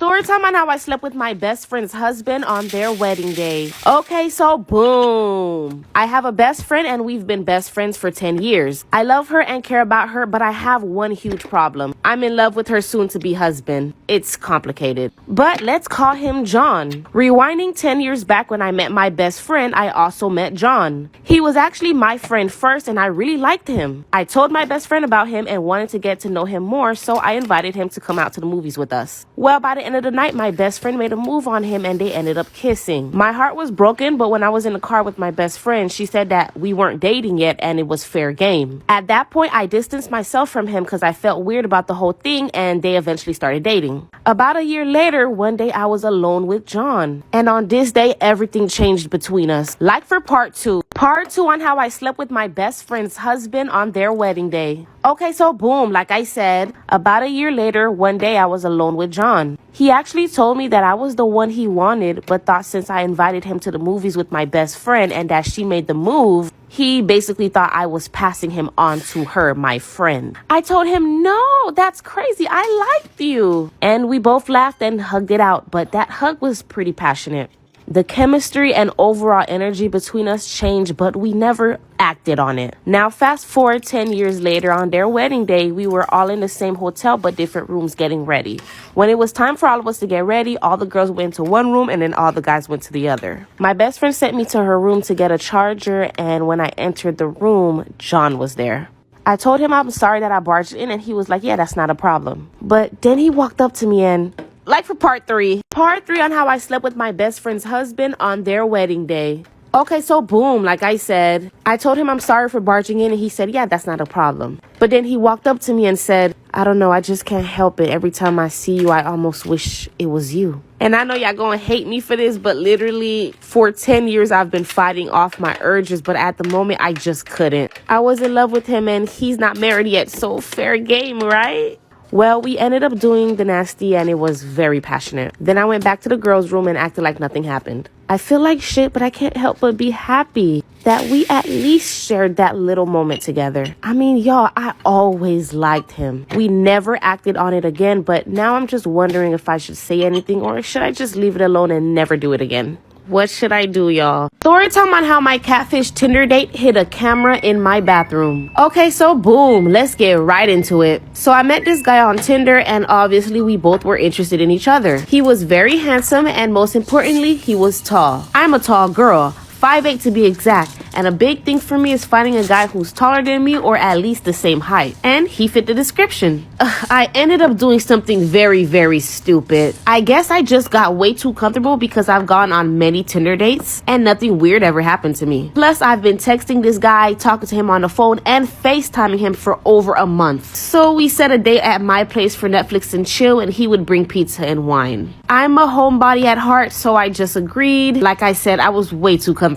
Storytime on how I slept with my best friend's husband on their wedding day. Okay, so boom. I have a best friend and we've been best friends for 10 years. I love her and care about her, but I have one huge problem. I'm in love with her soon-to-be husband. It's complicated. But let's call him John. Rewinding 10 years back when I met my best friend, I also met John. He was actually my friend first and I really liked him. I told my best friend about him and wanted to get to know him more, so I invited him to come out to the movies with us. Well, by the end of the night, my best friend made a move on him and they ended up kissing. My heart was broken, but when I was in the car with my best friend, she said that we weren't dating yet and it was fair game. At that point, I distanced myself from him because I felt weird about the whole thing, and they eventually started dating. About a year later, one day I was alone with John. And on this day, everything changed between us. Like for part 2. Part 2 on how I slept with my best friend's husband on their wedding day. Okay, so boom, like I said, about a year later, one day I was alone with John. He actually told me that I was the one he wanted, but thought since I invited him to the movies with my best friend and that she made the move, he basically thought I was passing him on to her, my friend. I told him, no, that's crazy. I liked you. And we both laughed and hugged it out, but that hug was pretty passionate. The chemistry and overall energy between us changed, but we never acted on it. Now, fast forward 10 years later, on their wedding day, we were all in the same hotel, but different rooms getting ready. When it was time for all of us to get ready, all the girls went to one room and then all the guys went to the other. My best friend sent me to her room to get a charger, and when I entered the room, John was there. I told him I'm sorry that I barged in, and he was like, yeah, that's not a problem. But then he walked up to me and... like for part 3. Part 3 on how I slept with my best friend's husband on their wedding day. Okay, so boom, like I said, I told him I'm sorry for barging in, and he said, yeah, that's not a problem. But then he walked up to me and said, I don't know, I just can't help it. Every time I see you, I almost wish it was you. And I know y'all gonna hate me for this, but literally for 10 years, I've been fighting off my urges, but at the moment, I just couldn't. I was in love with him and he's not married yet, so fair game, right? Well, we ended up doing the nasty and it was very passionate. Then I went back to the girls' room and acted like nothing happened. I feel like shit, but I can't help but be happy that we at least shared that little moment together. I mean, y'all, I always liked him. We never acted on it again, but now I'm just wondering if I should say anything or should I just leave it alone and never do it again? What should I do, y'all? Storytime on how my catfish Tinder date hid a camera in my bathroom. Okay, so boom, let's get right into it. So I met this guy on Tinder and obviously we both were interested in each other. He was very handsome and most importantly, he was tall. I'm a tall girl. 5'8" to be exact, and a big thing for me is finding a guy who's taller than me or at least the same height. And he fit the description. I ended up doing something very, very stupid. I guess I just got way too comfortable because I've gone on many Tinder dates and nothing weird ever happened to me. Plus, I've been texting this guy, talking to him on the phone, and FaceTiming him for over a month. So we set a date at my place for Netflix and chill, and he would bring pizza and wine. I'm a homebody at heart, so I just agreed. Like I said, I was way too comfortable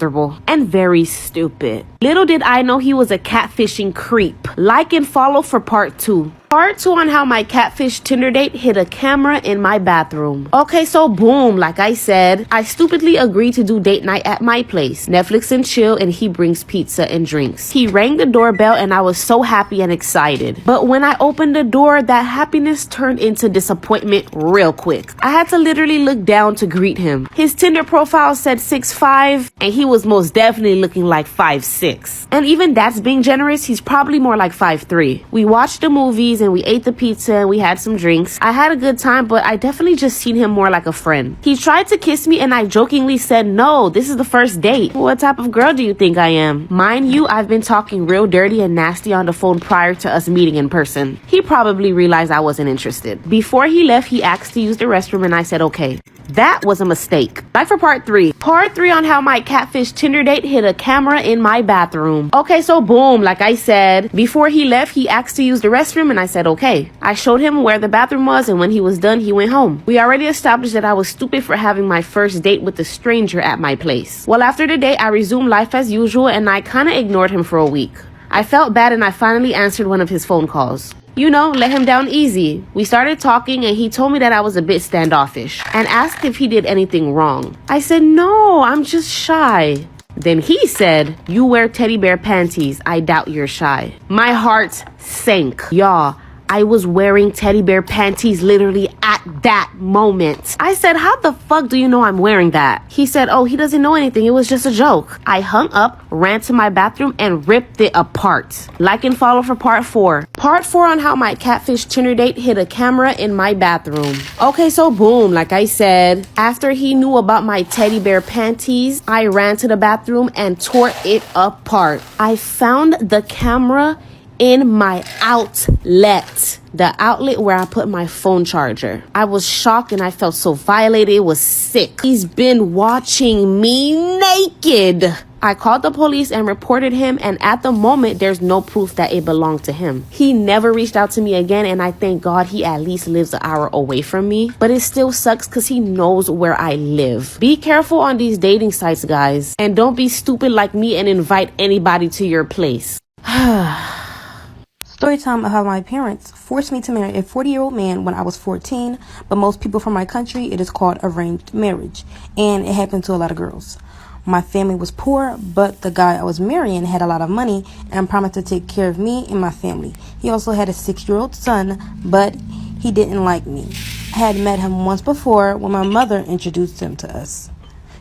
and very stupid. Little did I know he was a catfishing creep. Like and follow for part 2. Part 2 on how my catfish Tinder date hid a camera in my bathroom. Okay, so boom, like I said, I stupidly agreed to do date night at my place. Netflix and chill, and he brings pizza and drinks. He rang the doorbell and I was so happy and excited. But when I opened the door, that happiness turned into disappointment real quick. I had to literally look down to greet him. His Tinder profile said 6'5", and he was most definitely looking like 5'6". And even that's being generous, he's probably more like 5'3". We watched the movies and we ate the pizza and we had some drinks. I had a good time, but I definitely just seen him more like a friend. He tried to kiss me and I jokingly said, no, this is the first date. What type of girl do you think I am? Mind you, I've been talking real dirty and nasty on the phone prior to us meeting in person. He probably realized I wasn't interested. Before he left, he asked to use the restroom and I said, okay. That was a mistake. Back for part 3. Part 3 on how my catfish Tinder date hid a camera in my bathroom. Okay, so boom, like I said, before he left, he asked to use the restroom and I said, okay. I showed him where the bathroom was and when he was done, he went home. We already established that I was stupid for having my first date with a stranger at my place. Well, after the date, I resumed life as usual and I kind of ignored him for a week. I felt bad and I finally answered one of his phone calls. You know, let him down easy. We started talking and he told me that I was a bit standoffish and asked if he did anything wrong. I said, no, I'm just shy. Then he said, you wear teddy bear panties. I doubt you're shy. My heart sank. Y'all, I was wearing teddy bear panties literally at that moment. I said, how the fuck do you know I'm wearing that? He said, oh, he doesn't know anything. It was just a joke. I hung up, ran to my bathroom, and ripped it apart. Like and follow for part 4. Part 4 on how my catfish Tinder date hid a camera in my bathroom. Okay, so boom, like I said, after he knew about my teddy bear panties, I ran to the bathroom and tore it apart. I found the camera in my outlet, the outlet where I put my phone charger. I was shocked and I felt so violated. It was sick. He's been watching me naked. I called the police and reported him, and at the moment, there's no proof that it belonged to him. He never reached out to me again, and I thank God he at least lives an hour away from me. But it still sucks because he knows where I live. Be careful on these dating sites, guys. And don't be stupid like me and invite anybody to your place. Storytime of how my parents forced me to marry a 40-year-old man when I was 14, but most people from my country, it is called arranged marriage, and it happened to a lot of girls. My family was poor, but the guy I was marrying had a lot of money and promised to take care of me and my family. He also had a 6-year-old son, but he didn't like me. I had met him once before when my mother introduced him to us.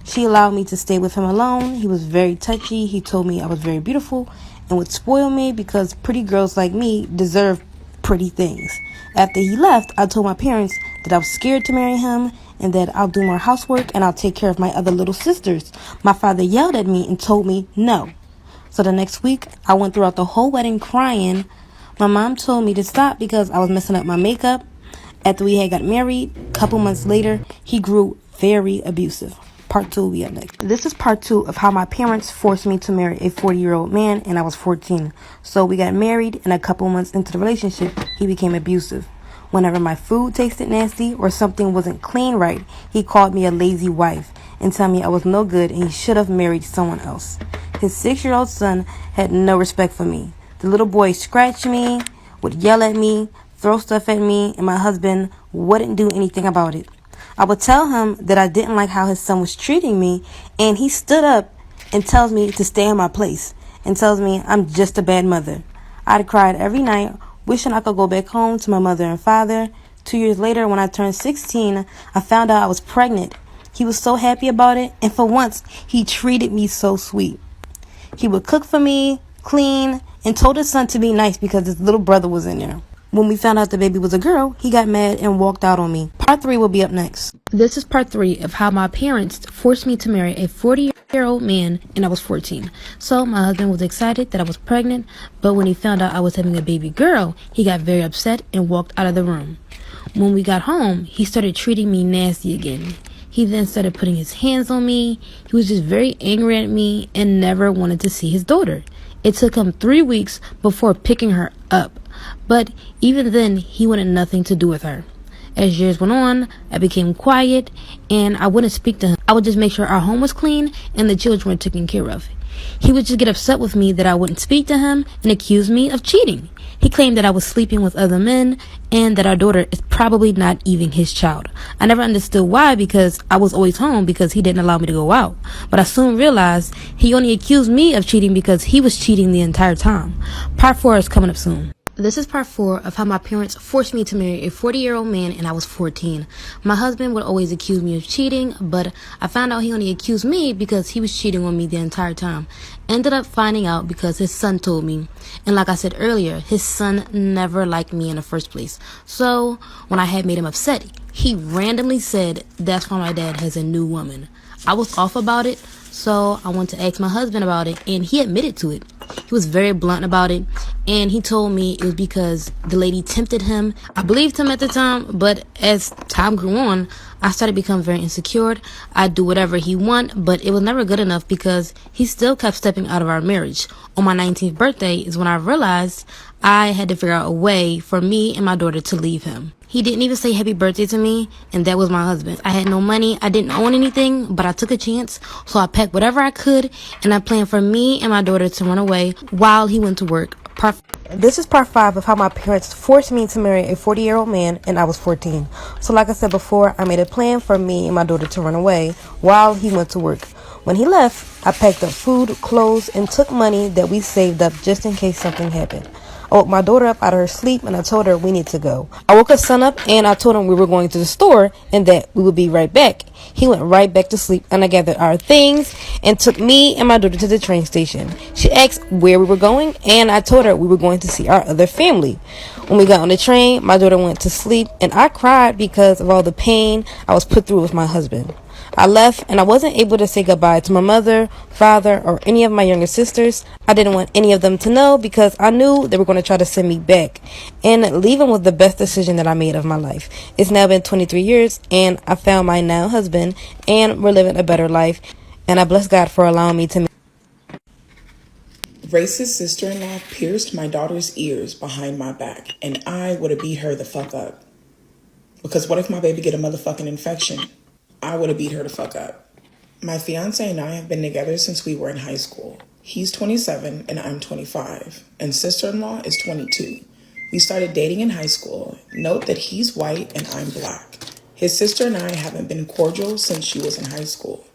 She allowed me to stay with him alone. He was very touchy. He told me I was very beautiful and would spoil me because pretty girls like me deserve pretty things. After he left, I told my parents that I was scared to marry him and that I'll do more housework and I'll take care of my other little sisters. My father yelled at me and told me no. So the next week, I went throughout the whole wedding crying. My mom told me to stop because I was messing up my makeup. After we had got married, a couple months later, he grew very abusive. Part 2 will be up next. This is part 2 of how my parents forced me to marry a 40-year-old man and I was 14. So we got married and a couple months into the relationship, he became abusive. Whenever my food tasted nasty or something wasn't clean right, he called me a lazy wife and told me I was no good and he should have married someone else. His 6-year-old son had no respect for me. The little boy scratched me, would yell at me, throw stuff at me, and my husband wouldn't do anything about it. I would tell him that I didn't like how his son was treating me, and he stood up and tells me to stay in my place and tells me I'm just a bad mother. I'd cried every night, wishing I could go back home to my mother and father. 2 years later, when I turned 16, I found out I was pregnant. He was so happy about it, and for once, he treated me so sweet. He would cook for me, clean, and told his son to be nice because his little brother was in there. When we found out the baby was a girl, he got mad and walked out on me. Part 3 will be up next. This is part 3 of how my parents forced me to marry a 40-year-old man and I was 14. So my husband was excited that I was pregnant, but when he found out I was having a baby girl, he got very upset and walked out of the room. When we got home, he started treating me nasty again. He then started putting his hands on me. He was just very angry at me and never wanted to see his daughter. It took him 3 weeks before picking her up. But even then, he wanted nothing to do with her. As years went on, I became quiet and I wouldn't speak to him. I would just make sure our home was clean and the children were taken care of. He would just get upset with me that I wouldn't speak to him and accuse me of cheating. He claimed that I was sleeping with other men and that our daughter is probably not even his child. I never understood why because I was always home because he didn't allow me to go out. But I soon realized he only accused me of cheating because he was cheating the entire time. Part 4 is coming up soon. This is part 4 of how my parents forced me to marry a 40-year-old man and I was 14. My husband would always accuse me of cheating, but I found out he only accused me because he was cheating on me the entire time. Ended up finding out because his son told me. And like I said earlier, his son never liked me in the first place. So when I had made him upset, he randomly said that's why my dad has a new woman. I was off about it, so I went to ask my husband about it, and he admitted to it. He was very blunt about it, and he told me it was because the lady tempted him. I believed him at the time, but as time grew on, I started to become very insecure. I'd do whatever he want, but it was never good enough because he still kept stepping out of our marriage. On my 19th birthday is when I realized I had to figure out a way for me and my daughter to leave him. He didn't even say happy birthday to me, and that was my husband. I had no money, I didn't own anything, but I took a chance, so I packed whatever I could, and I planned for me and my daughter to run away while he went to work. This is part 5 of how my parents forced me to marry a 40-year-old man, and I was 14. So like I said before, I made a plan for me and my daughter to run away while he went to work. When he left, I packed up food, clothes, and took money that we saved up just in case something happened. I woke my daughter up out of her sleep and I told her we need to go. I woke her son up and I told him we were going to the store and that we would be right back. He went right back to sleep and I gathered our things and took me and my daughter to the train station. She asked where we were going and I told her we were going to see our other family. When we got on the train, my daughter went to sleep and I cried because of all the pain I was put through with my husband. I left and I wasn't able to say goodbye to my mother, father, or any of my younger sisters. I didn't want any of them to know because I knew they were going to try to send me back. And leaving was the best decision that I made of my life. It's now been 23 years and I found my now husband and we're living a better life. And I bless God for allowing me to. Racist sister-in-law pierced my daughter's ears behind my back and I would have beat her the fuck up. Because what if my baby get a motherfucking infection? I would have beat her the fuck up. My fiance and I have been together since we were in high school. He's 27 and I'm 25, and sister-in-law is 22. We started dating in high school. Note that he's white and I'm black. His sister and I haven't been cordial since she was in high school.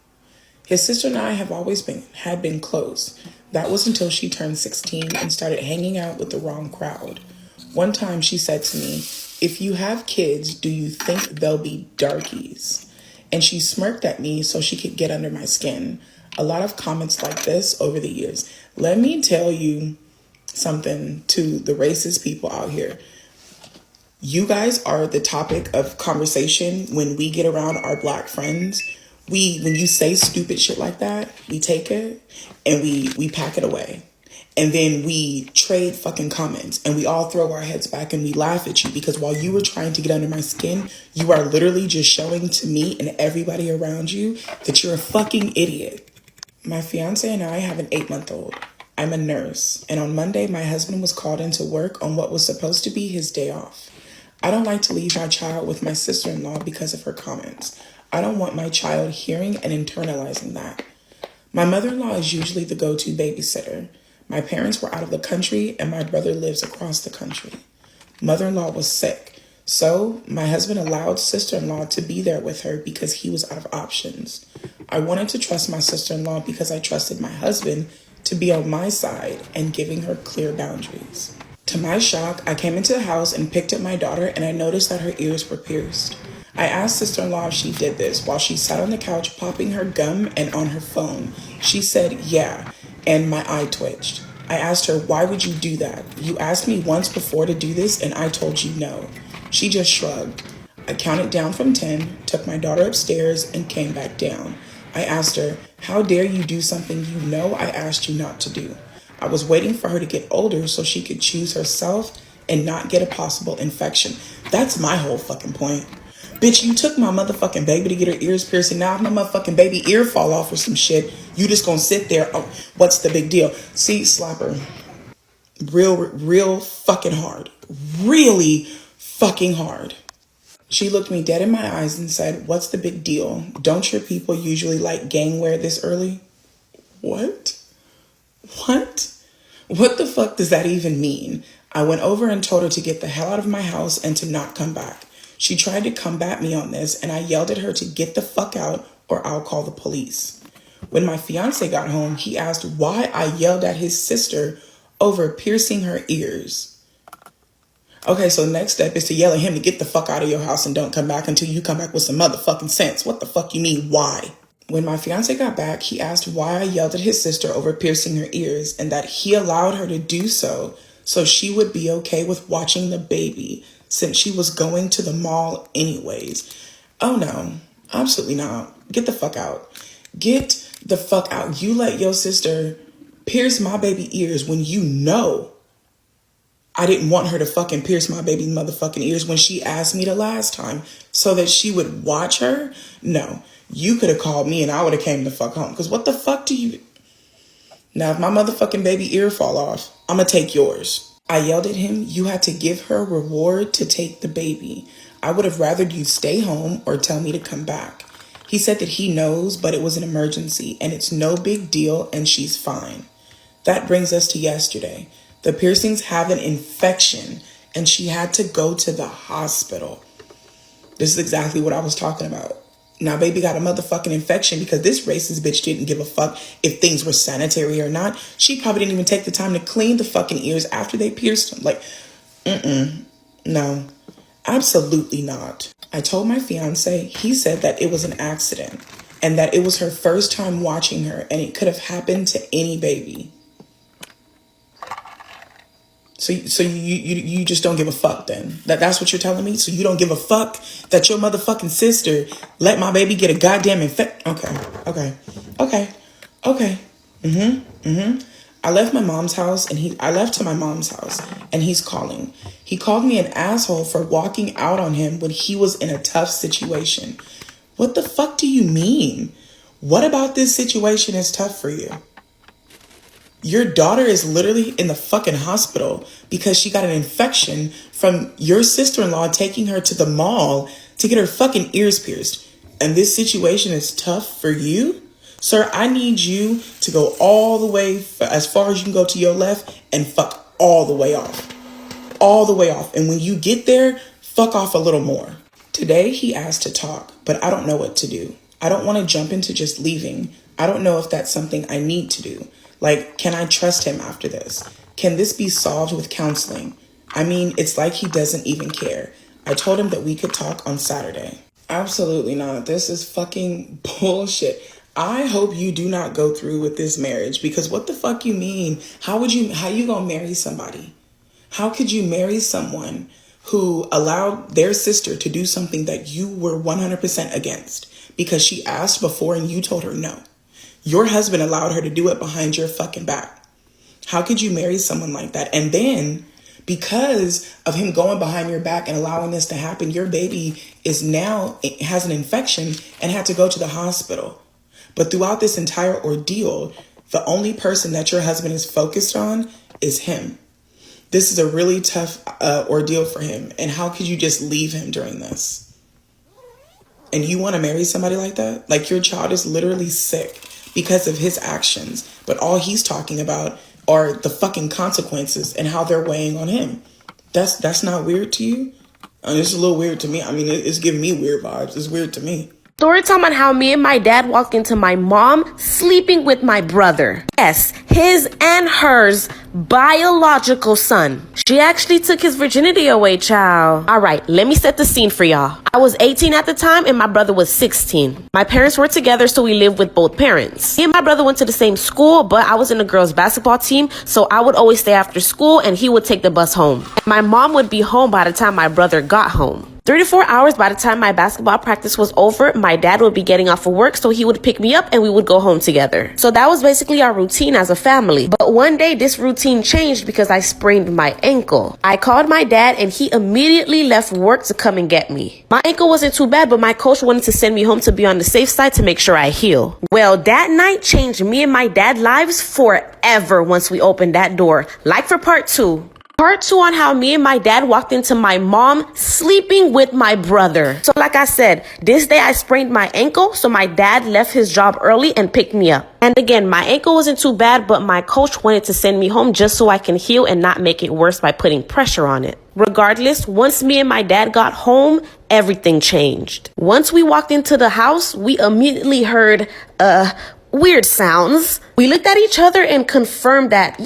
His sister and I have always been close. That was until she turned 16 and started hanging out with the wrong crowd. One time she said to me, "If you have kids, do you think they'll be darkies?" And she smirked at me so she could get under my skin. A lot of comments like this over the years. Let me tell you something to the racist people out here. You guys are the topic of conversation when we get around our black friends. When you say stupid shit like that, we take it and we pack it away. And then we trade fucking comments and we all throw our heads back and we laugh at you because while you were trying to get under my skin, you are literally just showing to me and everybody around you that you're a fucking idiot. My fiance and I have an 8-month-old. I'm a nurse, and on Monday, my husband was called into work on what was supposed to be his day off. I don't like to leave my child with my sister-in-law because of her comments. I don't want my child hearing and internalizing that. My mother-in-law is usually the go-to babysitter. My parents were out of the country and my brother lives across the country. Mother-in-law was sick, so my husband allowed sister-in-law to be there with her because he was out of options. I wanted to trust my sister-in-law because I trusted my husband to be on my side and giving her clear boundaries. To my shock, I came into the house and picked up my daughter and I noticed that her ears were pierced. I asked sister-in-law if she did this while she sat on the couch popping her gum and on her phone. She said, "Yeah," and my eye twitched. I asked her, "Why would you do that? You asked me once before to do this and I told you no." She just shrugged. I counted down from 10, took my daughter upstairs and came back down. I asked her, "How dare you do something you know I asked you not to do?" I was waiting for her to get older so she could choose herself and not get a possible infection. That's my whole fucking point. Bitch, you took my motherfucking baby to get her ears pierced, and now if my motherfucking baby ear fall off or some shit, you just gonna sit there. Oh, what's the big deal? See, slapper. Real fucking hard. Really fucking hard. She looked me dead in my eyes and said, "What's the big deal? Don't your people usually like gang wear this early?" What? What the fuck does that even mean? I went over and told her to get the hell out of my house and to not come back. She tried to combat me on this and I yelled at her to get the fuck out or I'll call the police. When my fiance got home, he asked why I yelled at his sister over piercing her ears. Okay, so next step is to yell at him to get the fuck out of your house and don't come back until you come back with some motherfucking sense. What the fuck you mean, why? When my fiance got back, he asked why I yelled at his sister over piercing her ears and that he allowed her to do so she would be okay with watching the baby since she was going to the mall anyways. Oh no, absolutely not. Get the fuck out. Get the fuck out. You let your sister pierce my baby ears when you know I didn't want her to fucking pierce my baby motherfucking ears when she asked me the last time so that she would watch her? No, you could have called me and I would have came the fuck home. Because what the fuck do you... Now, if my motherfucking baby ear fall off, I'm going to take yours. I yelled at him, "You had to give her a reward to take the baby. I would have rather you stay home or tell me to come back." He said that he knows, but it was an emergency and it's no big deal and she's fine. That brings us to yesterday. The piercings have an infection and she had to go to the hospital. This is exactly what I was talking about. Now baby got a motherfucking infection because this racist bitch didn't give a fuck if things were sanitary or not. She probably didn't even take the time to clean the fucking ears after they pierced them. Like, no, absolutely not. I told my fiance, he said that it was an accident and that it was her first time watching her and it could have happened to any baby. So you just don't give a fuck then? That's what you're telling me? So you don't give a fuck that your motherfucking sister let my baby get a goddamn infection? Okay. I left my mom's house and I left to my mom's house and he's calling. He called me an asshole for walking out on him when he was in a tough situation. What the fuck do you mean? What about this situation is tough for you? Your daughter is literally in the fucking hospital because she got an infection from your sister-in-law taking her to the mall to get her fucking ears pierced. And this situation is tough for you? Sir, I need you to go all the way, as far as you can go to your left and fuck all the way off. All the way off. And when you get there, fuck off a little more. Today, he asked to talk, but I don't know what to do. I don't want to jump into just leaving. I don't know if that's something I need to do. Like, can I trust him after this? Can this be solved with counseling? I mean, it's like he doesn't even care. I told him that we could talk on Saturday. Absolutely not. This is fucking bullshit. I hope you do not go through with this marriage because what the fuck you mean? How you gonna marry somebody? How could you marry someone who allowed their sister to do something that you were 100% against because she asked before and you told her no? Your husband allowed her to do it behind your fucking back. How could you marry someone like that? And then because of him going behind your back and allowing this to happen, your baby has an infection and had to go to the hospital. But throughout this entire ordeal, the only person that your husband is focused on is him. This is a really tough ordeal for him. And how could you just leave him during this? And you want to marry somebody like that? Like your child is literally sick because of his actions. But all he's talking about are the fucking consequences and how they're weighing on him. That's not weird to you? It's a little weird to me. I mean, it's giving me weird vibes. It's weird to me. Story time on how me and my dad walked into my mom sleeping with my brother. Yes, his and hers biological son. She actually took his virginity away, child. All right, let me set the scene for y'all. I was 18 at the time and my brother was 16. My parents were together, so we lived with both parents. Me and my brother went to the same school, but I was in a girls' basketball team, so I would always stay after school and he would take the bus home. And my mom would be home by the time my brother got home. 3 to 4 hours by the time my basketball practice was over, my dad would be getting off of work, so he would pick me up and we would go home together. So that was basically our routine as a family. But one day this routine changed because I sprained my ankle. I called my dad and he immediately left work to come and get me. My ankle wasn't too bad, but my coach wanted to send me home to be on the safe side to make sure I heal. Well, that night changed me and my dad's lives forever once we opened that door. Like for part 2. Part 2 on how me and my dad walked into my mom sleeping with my brother. So like I said, this day I sprained my ankle, so my dad left his job early and picked me up. And again, my ankle wasn't too bad, but my coach wanted to send me home just so I can heal and not make it worse by putting pressure on it. Regardless, once me and my dad got home, everything changed. Once we walked into the house, we immediately heard, weird sounds. We looked at each other and confirmed that,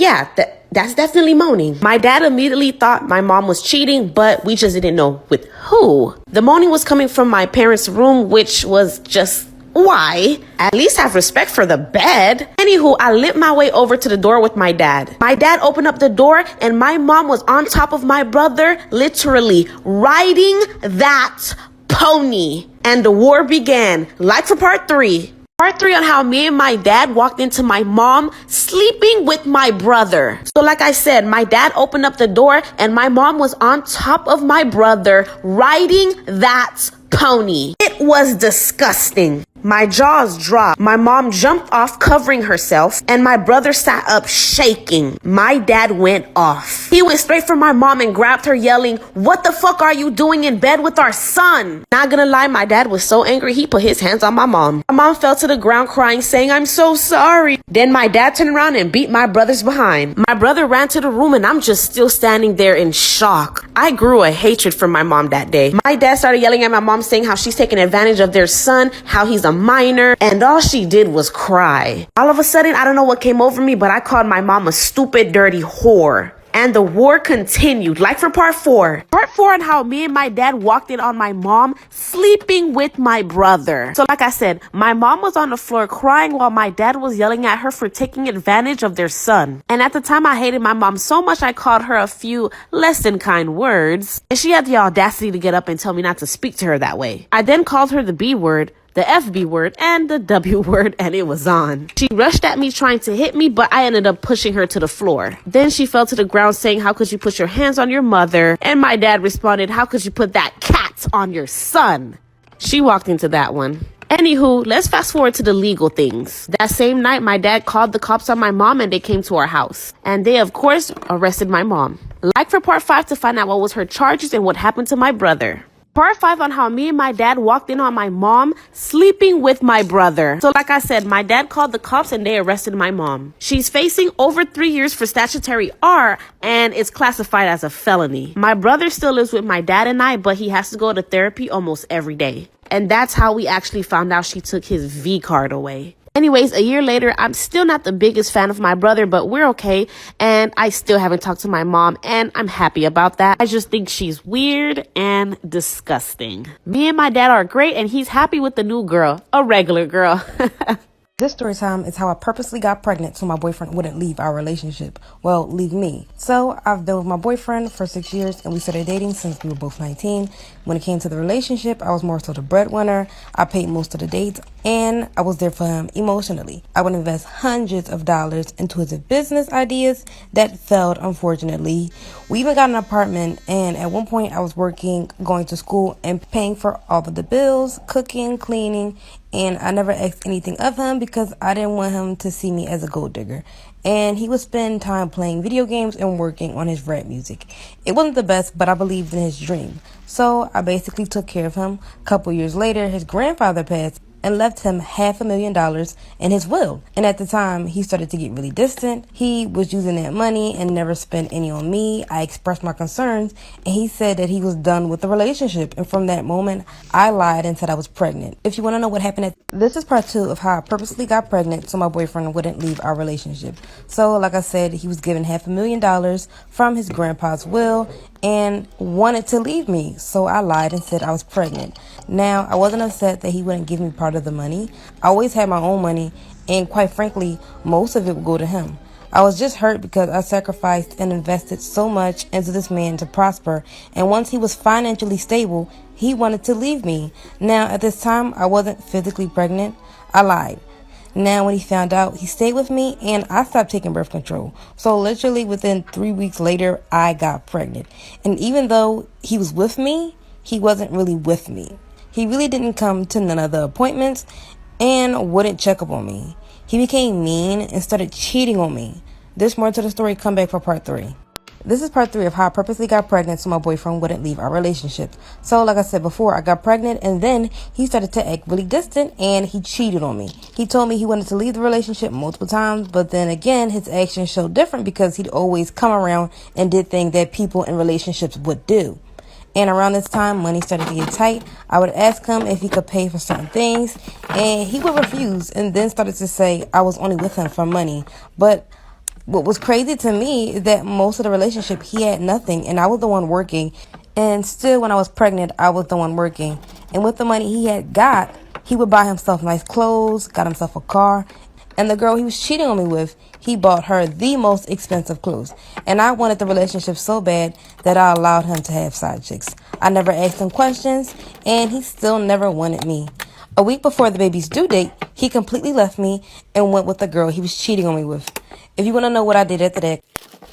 that's definitely moaning. My dad immediately thought my mom was cheating, but we just didn't know with who. The moaning was coming from my parents' room, which was just, why? At least have respect for the bed. Anywho, I limped my way over to the door with my dad. My dad opened up the door and my mom was on top of my brother, literally riding that pony. And the war began. Like for part 3. Part 3 on how me and my dad walked into my mom sleeping with my brother. So like I said, my dad opened up the door and my mom was on top of my brother riding that pony. It was disgusting. My jaws dropped. My mom jumped off covering herself, and my brother sat up shaking. My dad went off. He went straight for my mom and grabbed her, yelling, "What the fuck are you doing in bed with our son?" Not gonna lie, my dad was so angry he put his hands on my mom. My mom fell to the ground crying, saying, "I'm so sorry." Then my dad turned around and beat my brother's behind. My brother ran to the room and I'm just still standing there in shock. I grew a hatred for my mom that day. My dad started yelling at my mom, saying how she's taking advantage of their son, how he's a minor, and all she did was cry. All of a sudden, I don't know what came over me, but I called my mom a stupid, dirty whore. And the war continued, like for part 4. Part 4 on how me and my dad walked in on my mom sleeping with my brother. So like I said, my mom was on the floor crying while my dad was yelling at her for taking advantage of their son. And at the time, I hated my mom so much I called her a few less than kind words. And she had the audacity to get up and tell me not to speak to her that way. I then called her the B word, the FB word, and the W word, and it was on. She rushed at me trying to hit me, but I ended up pushing her to the floor. Then she fell to the ground saying, "How could you put your hands on your mother?" And my dad responded, "How could you put that cat on your son?" She walked into that one. Anywho, let's fast forward to the legal things. That same night, my dad called the cops on my mom and they came to our house. And they, of course, arrested my mom. Like for part 5 to find out what was her charges and what happened to my brother. Part 5 on how me and my dad walked in on my mom sleeping with my brother. So like I said, my dad called the cops and they arrested my mom. She's facing over 3 years for statutory R and it's classified as a felony. My brother still lives with my dad and I, but he has to go to therapy almost every day. And that's how we actually found out she took his V card away. Anyways, a year later, I'm still not the biggest fan of my brother, but we're okay. And I still haven't talked to my mom, and I'm happy about that. I just think she's weird and disgusting. Me and my dad are great, and he's happy with the new girl, a regular girl. This story time is how I purposely got pregnant so my boyfriend wouldn't leave our relationship. Well, leave me. So I've been with my boyfriend for 6 years and we started dating since we were both 19. When it came to the relationship, I was more so the breadwinner. I paid most of the dates and I was there for him emotionally. I would invest hundreds of dollars into his business ideas that failed, unfortunately. We even got an apartment and at one point I was working, going to school and paying for all of the bills, cooking, cleaning, and I never asked anything of him because I didn't want him to see me as a gold digger. And he would spend time playing video games and working on his rap music. It wasn't the best, but I believed in his dream. So I basically took care of him. A couple years later, his grandfather passed and left him $500,000 in his will. And at the time, he started to get really distant. He was using that money and never spent any on me. I expressed my concerns, and he said that he was done with the relationship. And from that moment, I lied and said I was pregnant. If you want to know what happened, this is part 2 of how I purposely got pregnant so my boyfriend wouldn't leave our relationship. So, like I said, he was given $500,000 from his grandpa's will and wanted to leave me. So I lied and said I was pregnant. Now, I wasn't upset that he wouldn't give me part of the money. I always had my own money, and quite frankly, most of it would go to him. I was just hurt because I sacrificed and invested so much into this man to prosper, and once he was financially stable, he wanted to leave me. Now, at this time, I wasn't physically pregnant. I lied. Now, when he found out, he stayed with me and I stopped taking birth control. So literally within 3 weeks later, I got pregnant. And even though he was with me, he wasn't really with me. He really didn't come to none of the appointments and wouldn't check up on me. He became mean and started cheating on me. There's more to the story. Come back for part 3. This is part 3 of how I purposely got pregnant so my boyfriend wouldn't leave our relationship. So like I said before, I got pregnant and then he started to act really distant and he cheated on me. He told me he wanted to leave the relationship multiple times, but then again, his actions showed different because he'd always come around and did things that people in relationships would do. And around this time, money started to get tight. I would ask him if he could pay for certain things and he would refuse and then started to say I was only with him for money. But what was crazy to me is that most of the relationship, he had nothing and I was the one working. And still when I was pregnant, I was the one working. And with the money he had got, he would buy himself nice clothes, got himself a car. And the girl he was cheating on me with, he bought her the most expensive clothes. And I wanted the relationship so bad that I allowed him to have side chicks. I never asked him questions and he still never wanted me. A week before the baby's due date, he completely left me and went with the girl he was cheating on me with. If you want to know what I did after that,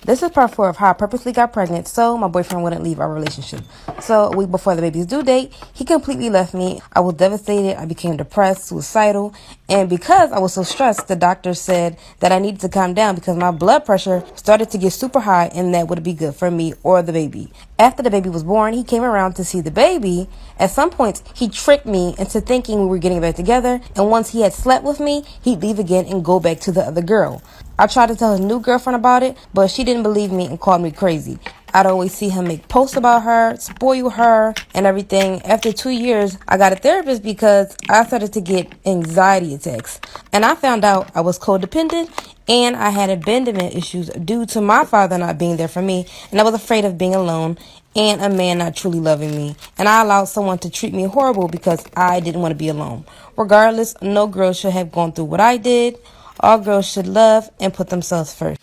This is part 4 of how I purposely got pregnant so my boyfriend wouldn't leave our relationship. So a week before the baby's due date, he completely left me. I was devastated. I became depressed, suicidal. And because I was so stressed, the doctor said that I needed to calm down because my blood pressure started to get super high and that would be good for me or the baby. After the baby was born, he came around to see the baby. At some points, he tricked me into thinking we were getting back together. And once he had slept with me, he'd leave again and go back to the other girl. I tried to tell his new girlfriend about it, but she didn't believe me and called me crazy. I'd always see him make posts about her, spoil her, and everything. After 2 years, I got a therapist because I started to get anxiety attacks. And I found out I was codependent and I had abandonment issues due to my father not being there for me. And I was afraid of being alone and a man not truly loving me. And I allowed someone to treat me horrible because I didn't want to be alone. Regardless, no girl should have gone through what I did. All girls should love and put themselves first.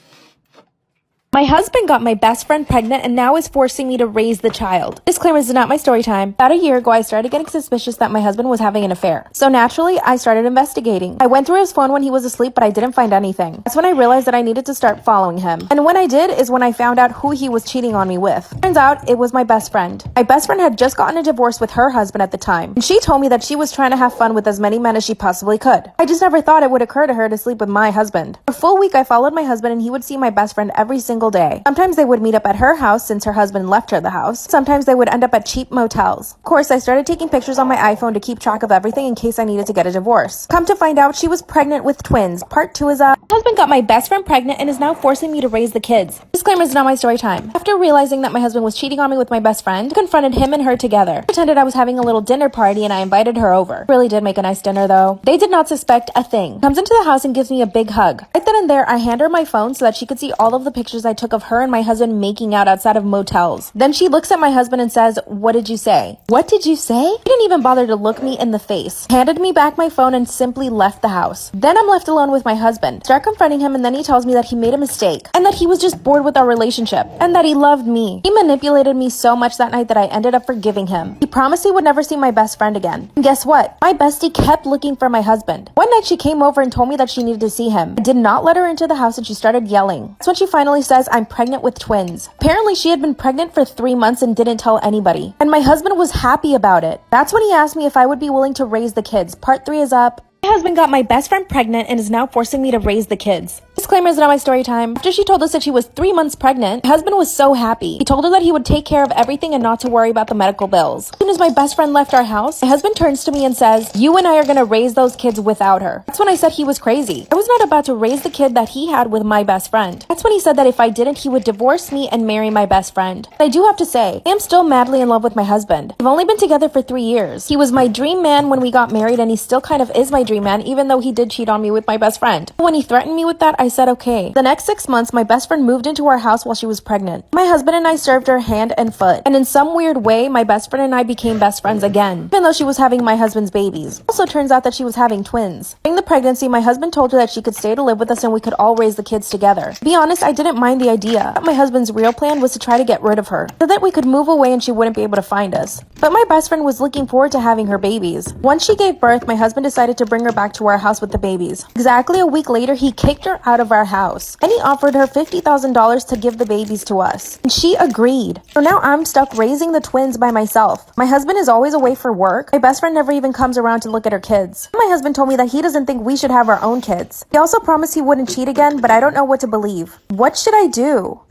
My husband got my best friend pregnant and now is forcing me to raise the child. Disclaimer, this is not my story time. About a year ago, I started getting suspicious that my husband was having an affair. So naturally, I started investigating. I went through his phone when he was asleep, but I didn't find anything. That's when I realized that I needed to start following him. And when I did is when I found out who he was cheating on me with. Turns out, it was my best friend. My best friend had just gotten a divorce with her husband at the time. And she told me that she was trying to have fun with as many men as she possibly could. I just never thought it would occur to her to sleep with my husband. For a full week, I followed my husband and he would see my best friend every single day. Sometimes they would meet up at her house since her husband left her the house. Sometimes they would end up at cheap motels. Of course, I started taking pictures on my iPhone to keep track of everything in case I needed to get a divorce. Come to find out, she was pregnant with twins. Part 2 is my husband got my best friend pregnant and is now forcing me to raise the kids. Disclaimer, is not my story time. After realizing that my husband was cheating on me with my best friend, I confronted him and her together. I pretended I was having a little dinner party and I invited her over. Really did make a nice dinner though. They did not suspect a thing. Comes into the house and gives me a big hug. Right then and there, I hand her my phone so that she could see all of the pictures I took of her and my husband making out outside of motels. Then she looks at my husband and says, "What did you say?" What did you say? He didn't even bother to look me in the face. Handed me back my phone and simply left the house. Then I'm left alone with my husband. Start confronting him and then he tells me that he made a mistake and that he was just bored with our relationship and that he loved me. He manipulated me so much that night that I ended up forgiving him. He promised he would never see my best friend again. And guess what? My bestie kept looking for my husband. One night she came over and told me that she needed to see him. I did not let her into the house and she started yelling. That's when she finally says I'm pregnant with twins. Apparently she had been pregnant for 3 months and didn't tell anybody. And my husband was happy about it. That's when he asked me if I would be willing to raise the kids. Part 3 is up. My husband got my best friend pregnant and is now forcing me to raise the kids. Disclaimer, is not my story time. After she told us that she was 3 months pregnant, my husband was so happy. He told her that he would take care of everything and not to worry about the medical bills. As soon as my best friend left our house, my husband turns to me and says, "You and I are gonna raise those kids without her." That's when I said he was crazy. I was not about to raise the kid that he had with my best friend. That's when he said that if I didn't, he would divorce me and marry my best friend. But I do have to say, I am still madly in love with my husband. We've only been together for 3 years. He was my dream man when we got married and he still kind of is my dream man, even though he did cheat on me with my best friend. When he threatened me with that, I said okay. The next 6 months, my best friend moved into our house while she was pregnant. My husband and I served her hand and foot. And in some weird way, my best friend and I became best friends again, even though she was having my husband's babies. Also turns out that she was having twins. During the pregnancy, my husband told her that she could stay to live with us and we could all raise the kids together. To be honest, I didn't mind the idea. My husband's real plan was to try to get rid of her, so that we could move away and she wouldn't be able to find us. But my best friend was looking forward to having her babies. Once she gave birth, my husband decided to bring her back to our house with the babies. Exactly a week later, he kicked her out of our house. And he offered her $50,000 to give the babies to us. And she agreed. So now I'm stuck raising the twins by myself. My husband is always away for work. My best friend never even comes around to look at her kids. My husband told me that he doesn't think we should have our own kids. He also promised he wouldn't cheat again, but I don't know what to believe. What should I do?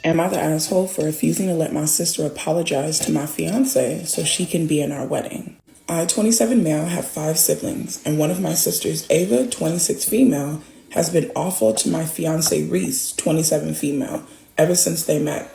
Am I the asshole for refusing to let my sister apologize to my fiance so she can be in our wedding? I, 27 male, have 5 siblings, and one of my sisters, Ava, 26 female, has been awful to my fiance, Reese, 27 female, ever since they met.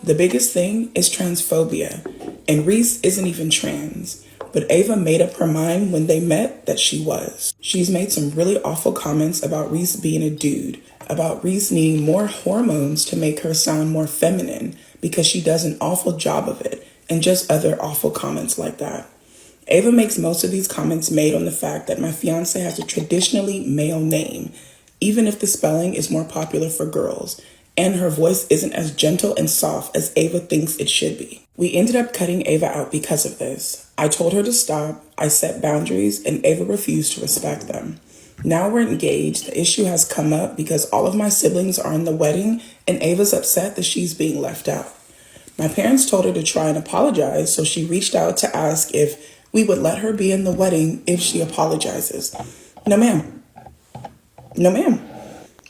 The biggest thing is transphobia, and Reese isn't even trans, but Ava made up her mind when they met that she was. She's made some really awful comments about Reese being a dude, about Reese needing more hormones to make her sound more feminine because she does an awful job of it, and just other awful comments like that. Ava makes most of these comments made on the fact that my fiance has a traditionally male name, even if the spelling is more popular for girls, and her voice isn't as gentle and soft as Ava thinks it should be. We ended up cutting Ava out because of this. I told her to stop, I set boundaries, and Ava refused to respect them. Now we're engaged. The issue has come up because all of my siblings are in the wedding and Ava's upset that she's being left out. My parents told her to try and apologize, so she reached out to ask if we would let her be in the wedding if she apologizes. No, ma'am. No, ma'am.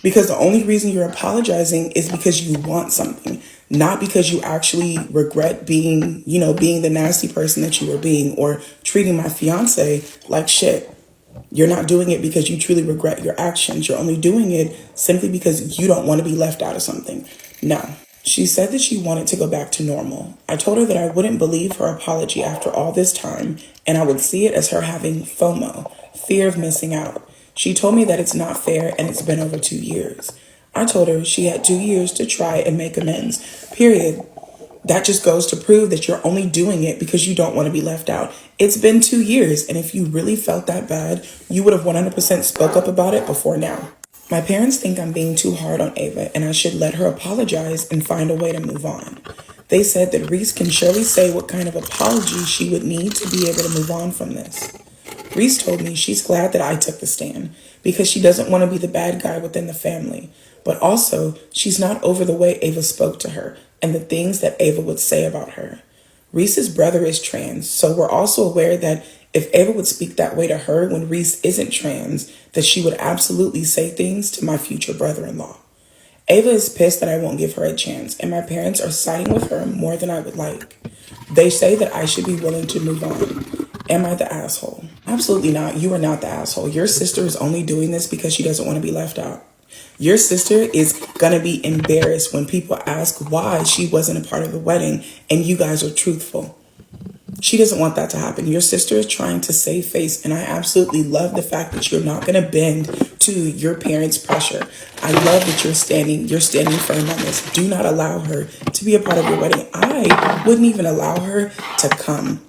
Because the only reason you're apologizing is because you want something, not because you actually regret being the nasty person that you were being or treating my fiance like shit. You're not doing it because you truly regret your actions. You're only doing it simply because you don't want to be left out of something. No. She said that she wanted to go back to normal. I told her that I wouldn't believe her apology after all this time, and I would see it as her having FOMO, fear of missing out. She told me that it's not fair and it's been over 2 years. I told her she had 2 years to try and make amends, period. That just goes to prove that you're only doing it because you don't want to be left out. It's been 2 years, and if you really felt that bad, you would have 100% spoke up about it before now. My parents think I'm being too hard on Ava, and I should let her apologize and find a way to move on. They said that Reese can surely say what kind of apology she would need to be able to move on from this. Reese told me she's glad that I took the stand because she doesn't want to be the bad guy within the family, but also she's not over the way Ava spoke to her and the things that Ava would say about her. Reese's brother is trans, so we're also aware that if Ava would speak that way to her when Reese isn't trans, that she would absolutely say things to my future brother-in-law. Ava is pissed that I won't give her a chance, and my parents are siding with her more than I would like. They say that I should be willing to move on. Am I the asshole? Absolutely not. You are not the asshole. Your sister is only doing this because she doesn't want to be left out. Your sister is going to be embarrassed when people ask why she wasn't a part of the wedding and you guys are truthful. She doesn't want that to happen. Your sister is trying to save face, and I absolutely love the fact that you're not going to bend to your parents' pressure. I love that you're standing firm on this. Do not allow her to be a part of your wedding. I wouldn't even allow her to come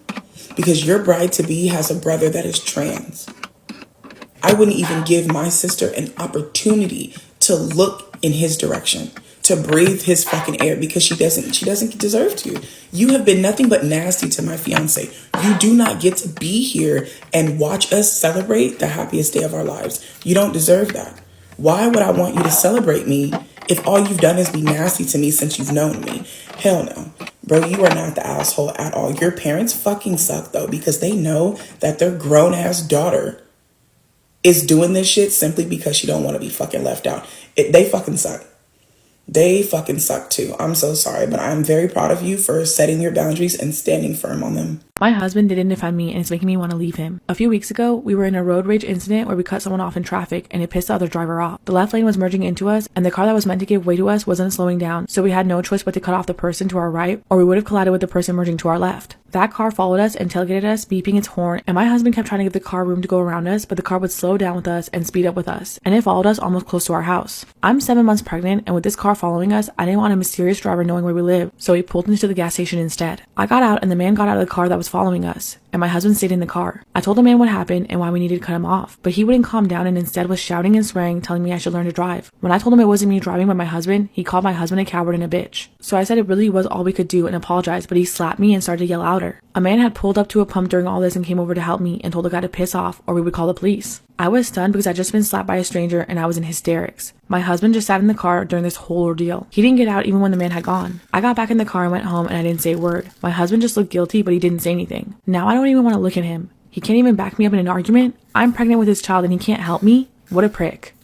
because your bride-to-be has a brother that is trans. I wouldn't even give my sister an opportunity to look in his direction, to breathe his fucking air, because she doesn't deserve to. You have been nothing but nasty to my fiance. You do not get to be here and watch us celebrate the happiest day of our lives. You don't deserve that. Why would I want you to celebrate me if all you've done is be nasty to me since you've known me? Hell no. Bro, you are not the asshole at all. Your parents fucking suck though, because they know that their grown-ass daughter is doing this shit simply because she don't want to be fucking left out. They fucking suck. They fucking suck too. I'm so sorry, but I'm very proud of you for setting your boundaries and standing firm on them. My husband didn't defend me, and it's making me want to leave him. A few weeks ago, we were in a road rage incident where we cut someone off in traffic, and it pissed the other driver off. The left lane was merging into us, and the car that was meant to give way to us wasn't slowing down, so we had no choice but to cut off the person to our right, or we would have collided with the person merging to our left. That car followed us and tailgated us, beeping its horn, and my husband kept trying to give the car room to go around us, but the car would slow down with us and speed up with us, and it followed us almost close to our house. I'm 7 months pregnant, and with this car following us, I didn't want a mysterious driver knowing where we live, so we pulled into the gas station instead. I got out, and the man got out of the car that was following us, and my husband stayed in the car. I told the man what happened and why we needed to cut him off, but he wouldn't calm down and instead was shouting and swearing, telling me I should learn to drive. When I told him it wasn't me driving but my husband, he called my husband a coward and a bitch. So I said it really was all we could do and apologized, but he slapped me and started to yell louder. A man had pulled up to a pump during all this and came over to help me and told the guy to piss off or we would call the police. I was stunned because I'd just been slapped by a stranger and I was in hysterics. My husband just sat in the car during this whole ordeal. He didn't get out even when the man had gone. I got back in the car and went home and I didn't say a word. My husband just looked guilty, but he didn't say anything. Now I don't even want to look at him. He can't even back me up in an argument. I'm pregnant with his child and he can't help me? What a prick.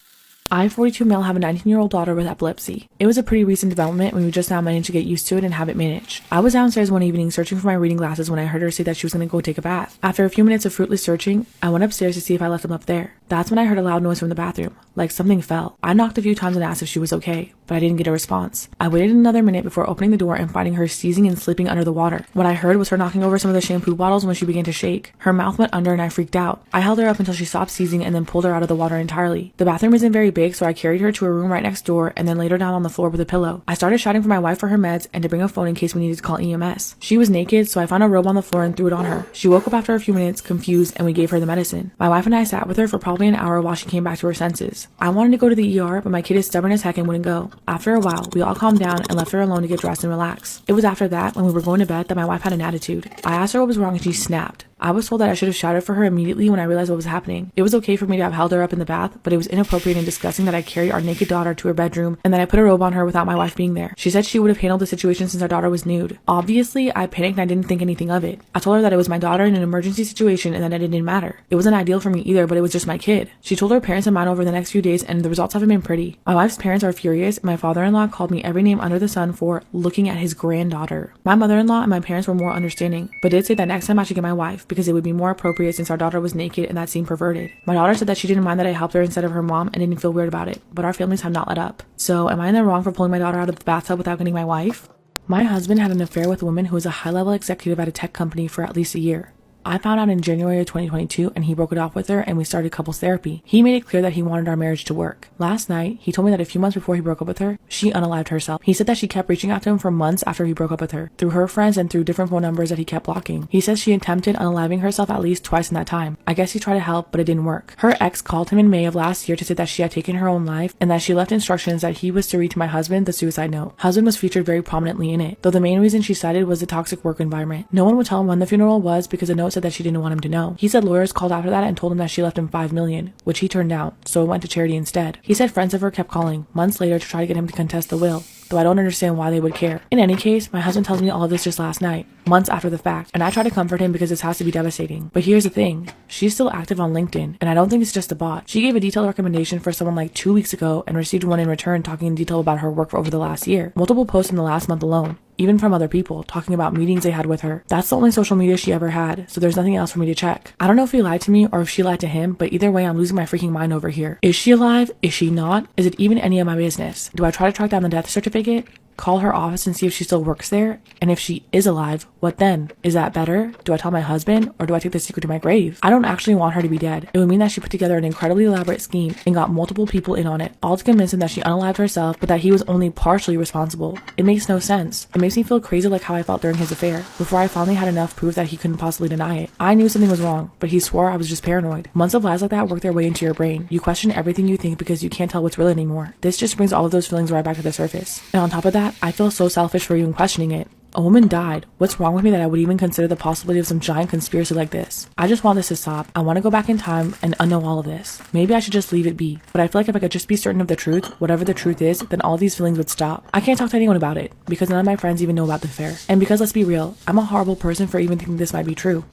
I, 42 male, have a 19-year-old daughter with epilepsy. It was a pretty recent development when we just now managed to get used to it and have it managed. I was downstairs one evening searching for my reading glasses when I heard her say that she was going to go take a bath. After a few minutes of fruitless searching, I went upstairs to see if I left them up there. That's when I heard a loud noise from the bathroom, like something fell. I knocked a few times and asked if she was okay, but I didn't get a response. I waited another minute before opening the door and finding her seizing and sleeping under the water. What I heard was her knocking over some of the shampoo bottles when she began to shake. Her mouth went under and I freaked out. I held her up until she stopped seizing and then pulled her out of the water entirely. The bathroom isn't very big, so I carried her to a room right next door and then laid her down on the floor with a pillow. I started shouting for my wife for her meds and to bring a phone in case we needed to call EMS. She was naked, so I found a robe on the floor and threw it on her. She woke up after a few minutes, confused, and we gave her the medicine. My wife and I sat with her for probably an hour while she came back to her senses. I wanted to go to the ER, but my kid is stubborn as heck and wouldn't go. After a while, we all calmed down and left her alone to get dressed and relax. It was after that, when we were going to bed, that my wife had an attitude. I asked her what was wrong and she snapped. I was told that I should have shouted for her immediately when I realized what was happening. It was okay for me to have held her up in the bath, but it was inappropriate and disgusting that I carried our naked daughter to her bedroom and then I put a robe on her without my wife being there. She said she would have handled the situation since our daughter was nude. Obviously, I panicked and I didn't think anything of it. I told her that it was my daughter in an emergency situation and that it didn't matter. It wasn't ideal for me either, but it was just my kid. She told her parents and mine over the next few days and the results haven't been pretty. My wife's parents are furious and my father-in-law called me every name under the sun for looking at his granddaughter. My mother-in-law and my parents were more understanding, but did say that next time I should get my wife because it would be more appropriate since our daughter was naked and that seemed perverted. My daughter said that she didn't mind that I helped her instead of her mom and didn't feel weird about it, but our families have not let up. So am I in the wrong for pulling my daughter out of the bathtub without getting my wife? My husband had an affair with a woman who was a high-level executive at a tech company for at least a year. I found out in January of 2022 and he broke it off with her and we started couples therapy. He made it clear that he wanted our marriage to work. Last night, he told me that a few months before he broke up with her, she unalived herself. He said that she kept reaching out to him for months after he broke up with her, through her friends and through different phone numbers that he kept blocking. He says she attempted unaliving herself at least twice in that time. I guess he tried to help, but it didn't work. Her ex called him in May of last year to say that she had taken her own life and that she left instructions that he was to read to my husband the suicide note. Husband was featured very prominently in it, though the main reason she cited was the toxic work environment. No one would tell him when the funeral was because the note said that she didn't want him to know. He said lawyers called after that and told him that she left him $5 million, which he turned down, so it went to charity instead. He said friends of her kept calling, months later, to try to get him to contest the will, though I don't understand why they would care. In any case, my husband tells me all of this just last night, months after the fact, and I try to comfort him because this has to be devastating. But here's the thing, she's still active on LinkedIn, and I don't think it's just a bot. She gave a detailed recommendation for someone like 2 weeks ago and received one in return talking in detail about her work for over the last year. Multiple posts in the last month alone, even from other people, talking about meetings they had with her. That's the only social media she ever had, so there's nothing else for me to check. I don't know if he lied to me or if she lied to him, but either way, I'm losing my freaking mind over here. Is she alive? Is she not? Is it even any of my business? Do I try to track down the death certificate? Call her office and see if she still works there? And if she is alive, what then? Is that better? Do I tell my husband or do I take the secret to my grave? I don't actually want her to be dead. It would mean that she put together an incredibly elaborate scheme and got multiple people in on it, all to convince him that she unalived herself, but that he was only partially responsible. It makes no sense. It makes me feel crazy like how I felt during his affair, before I finally had enough proof that he couldn't possibly deny it. I knew something was wrong, but he swore I was just paranoid. Months of lies like that work their way into your brain. You question everything you think because you can't tell what's real anymore. This just brings all of those feelings right back to the surface. And on top of that, I feel so selfish for even questioning it. A woman died. What's wrong with me that I would even consider the possibility of some giant conspiracy like this? I just want this to stop. I want to go back in time and unknow all of this. Maybe I should just leave it be. But I feel like if I could just be certain of the truth, whatever the truth is, then all these feelings would stop. I can't talk to anyone about it because none of my friends even know about the affair. And because let's be real, I'm a horrible person for even thinking this might be true.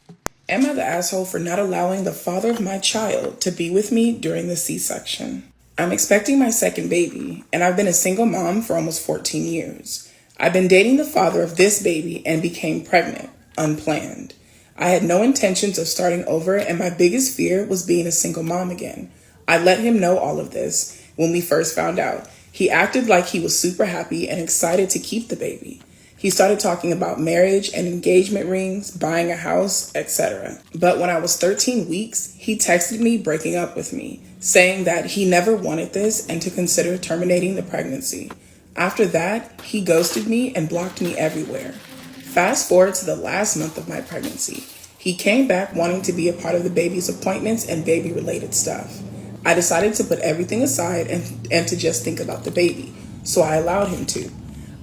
Am I the asshole for not allowing the father of my child to be with me during the C-section? I'm expecting my second baby, and I've been a single mom for almost 14 years. I've been dating the father of this baby and became pregnant, unplanned. I had no intentions of starting over, and my biggest fear was being a single mom again. I let him know all of this when we first found out. He acted like he was super happy and excited to keep the baby. He started talking about marriage and engagement rings, buying a house, etc. But when I was 13 weeks, he texted me breaking up with me, saying that he never wanted this and to consider terminating the pregnancy. After that, he ghosted me and blocked me everywhere. Fast forward to the last month of my pregnancy. He came back wanting to be a part of the baby's appointments and baby-related stuff. I decided to put everything aside and to just think about the baby, so I allowed him to.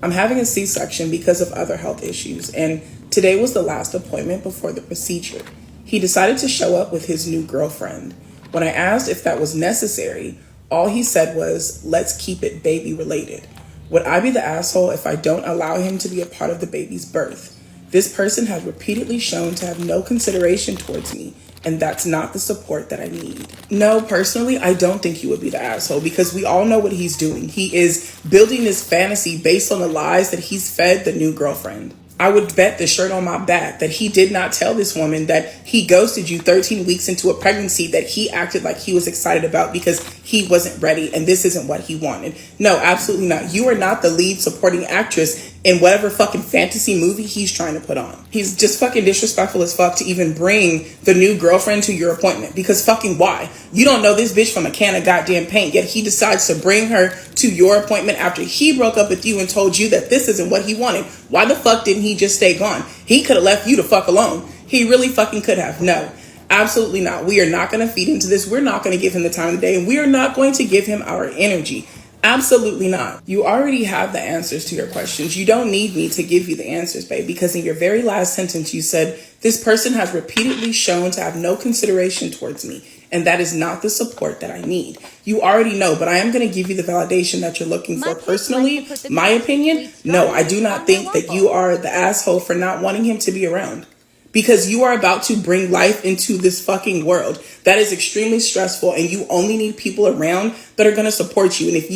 I'm having a C-section because of other health issues, and today was the last appointment before the procedure. He decided to show up with his new girlfriend. When I asked if that was necessary, all he said was, "Let's keep it baby-related." Would I be the asshole if I don't allow him to be a part of the baby's birth? This person has repeatedly shown to have no consideration towards me, and that's not the support that I need. No, personally, I don't think you would be the asshole because we all know what he's doing. He is building this fantasy based on the lies that he's fed the new girlfriend. I would bet the shirt on my back that he did not tell this woman that he ghosted you 13 weeks into a pregnancy that he acted like he was excited about because he wasn't ready and this isn't what he wanted. No, absolutely not. You are not the lead supporting actress in whatever fucking fantasy movie he's trying to put on. He's just fucking disrespectful as fuck to even bring the new girlfriend to your appointment because fucking why? You don't know this bitch from a can of goddamn paint, yet he decides to bring her to your appointment after he broke up with you and told you that this isn't what he wanted. Why the fuck didn't he just stay gone? He could have left you to fuck alone. He really fucking could have. No, absolutely not. We are not going to feed into this. We're not going to give him the time of the day, and we are not going to give him our energy. Absolutely not. You already have the answers to your questions. You don't need me to give you the answers, babe, because in your very last sentence, you said, this person has repeatedly shown to have no consideration towards me, and that is not the support that I need. You already know, but I am going to give you the validation that you're looking for. Personally, my opinion, no, I do not think that you are the asshole for not wanting him to be around. Because you are about to bring life into this fucking world. That is extremely stressful, and you only need people around that are going to support you. And if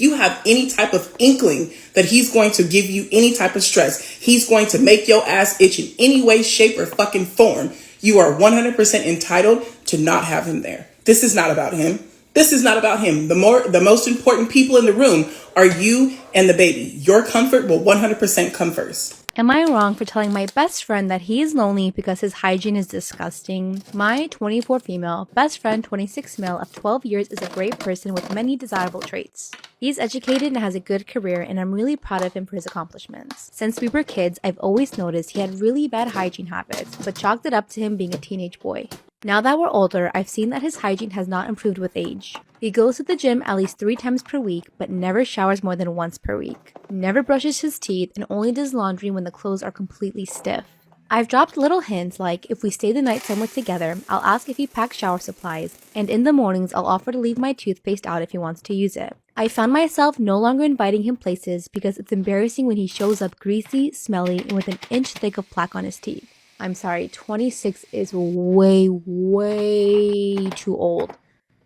you have any type of inkling that he's going to give you any type of stress, he's going to make your ass itch in any way, shape, or fucking form, you are 100% entitled to not have him there. This is not about him. This is not about him. The most important people in the room are you and the baby. Your comfort will 100% come first. Am I wrong for telling my best friend that he is lonely because his hygiene is disgusting? My 24 female, best friend 26 male of 12 years is a great person with many desirable traits. He's educated and has a good career, and I'm really proud of him for his accomplishments. Since we were kids, I've always noticed he had really bad hygiene habits, but chalked it up to him being a teenage boy. Now that we're older, I've seen that his hygiene has not improved with age. He goes to the gym at least 3 times per week, but never showers more than once per week. Never brushes his teeth and only does laundry when the clothes are completely stiff. I've dropped little hints like, if we stay the night somewhere together, I'll ask if he packs shower supplies, and in the mornings I'll offer to leave my toothpaste out if he wants to use it. I found myself no longer inviting him places because it's embarrassing when he shows up greasy, smelly, and with an inch thick of plaque on his teeth. I'm sorry, 26 is way, way too old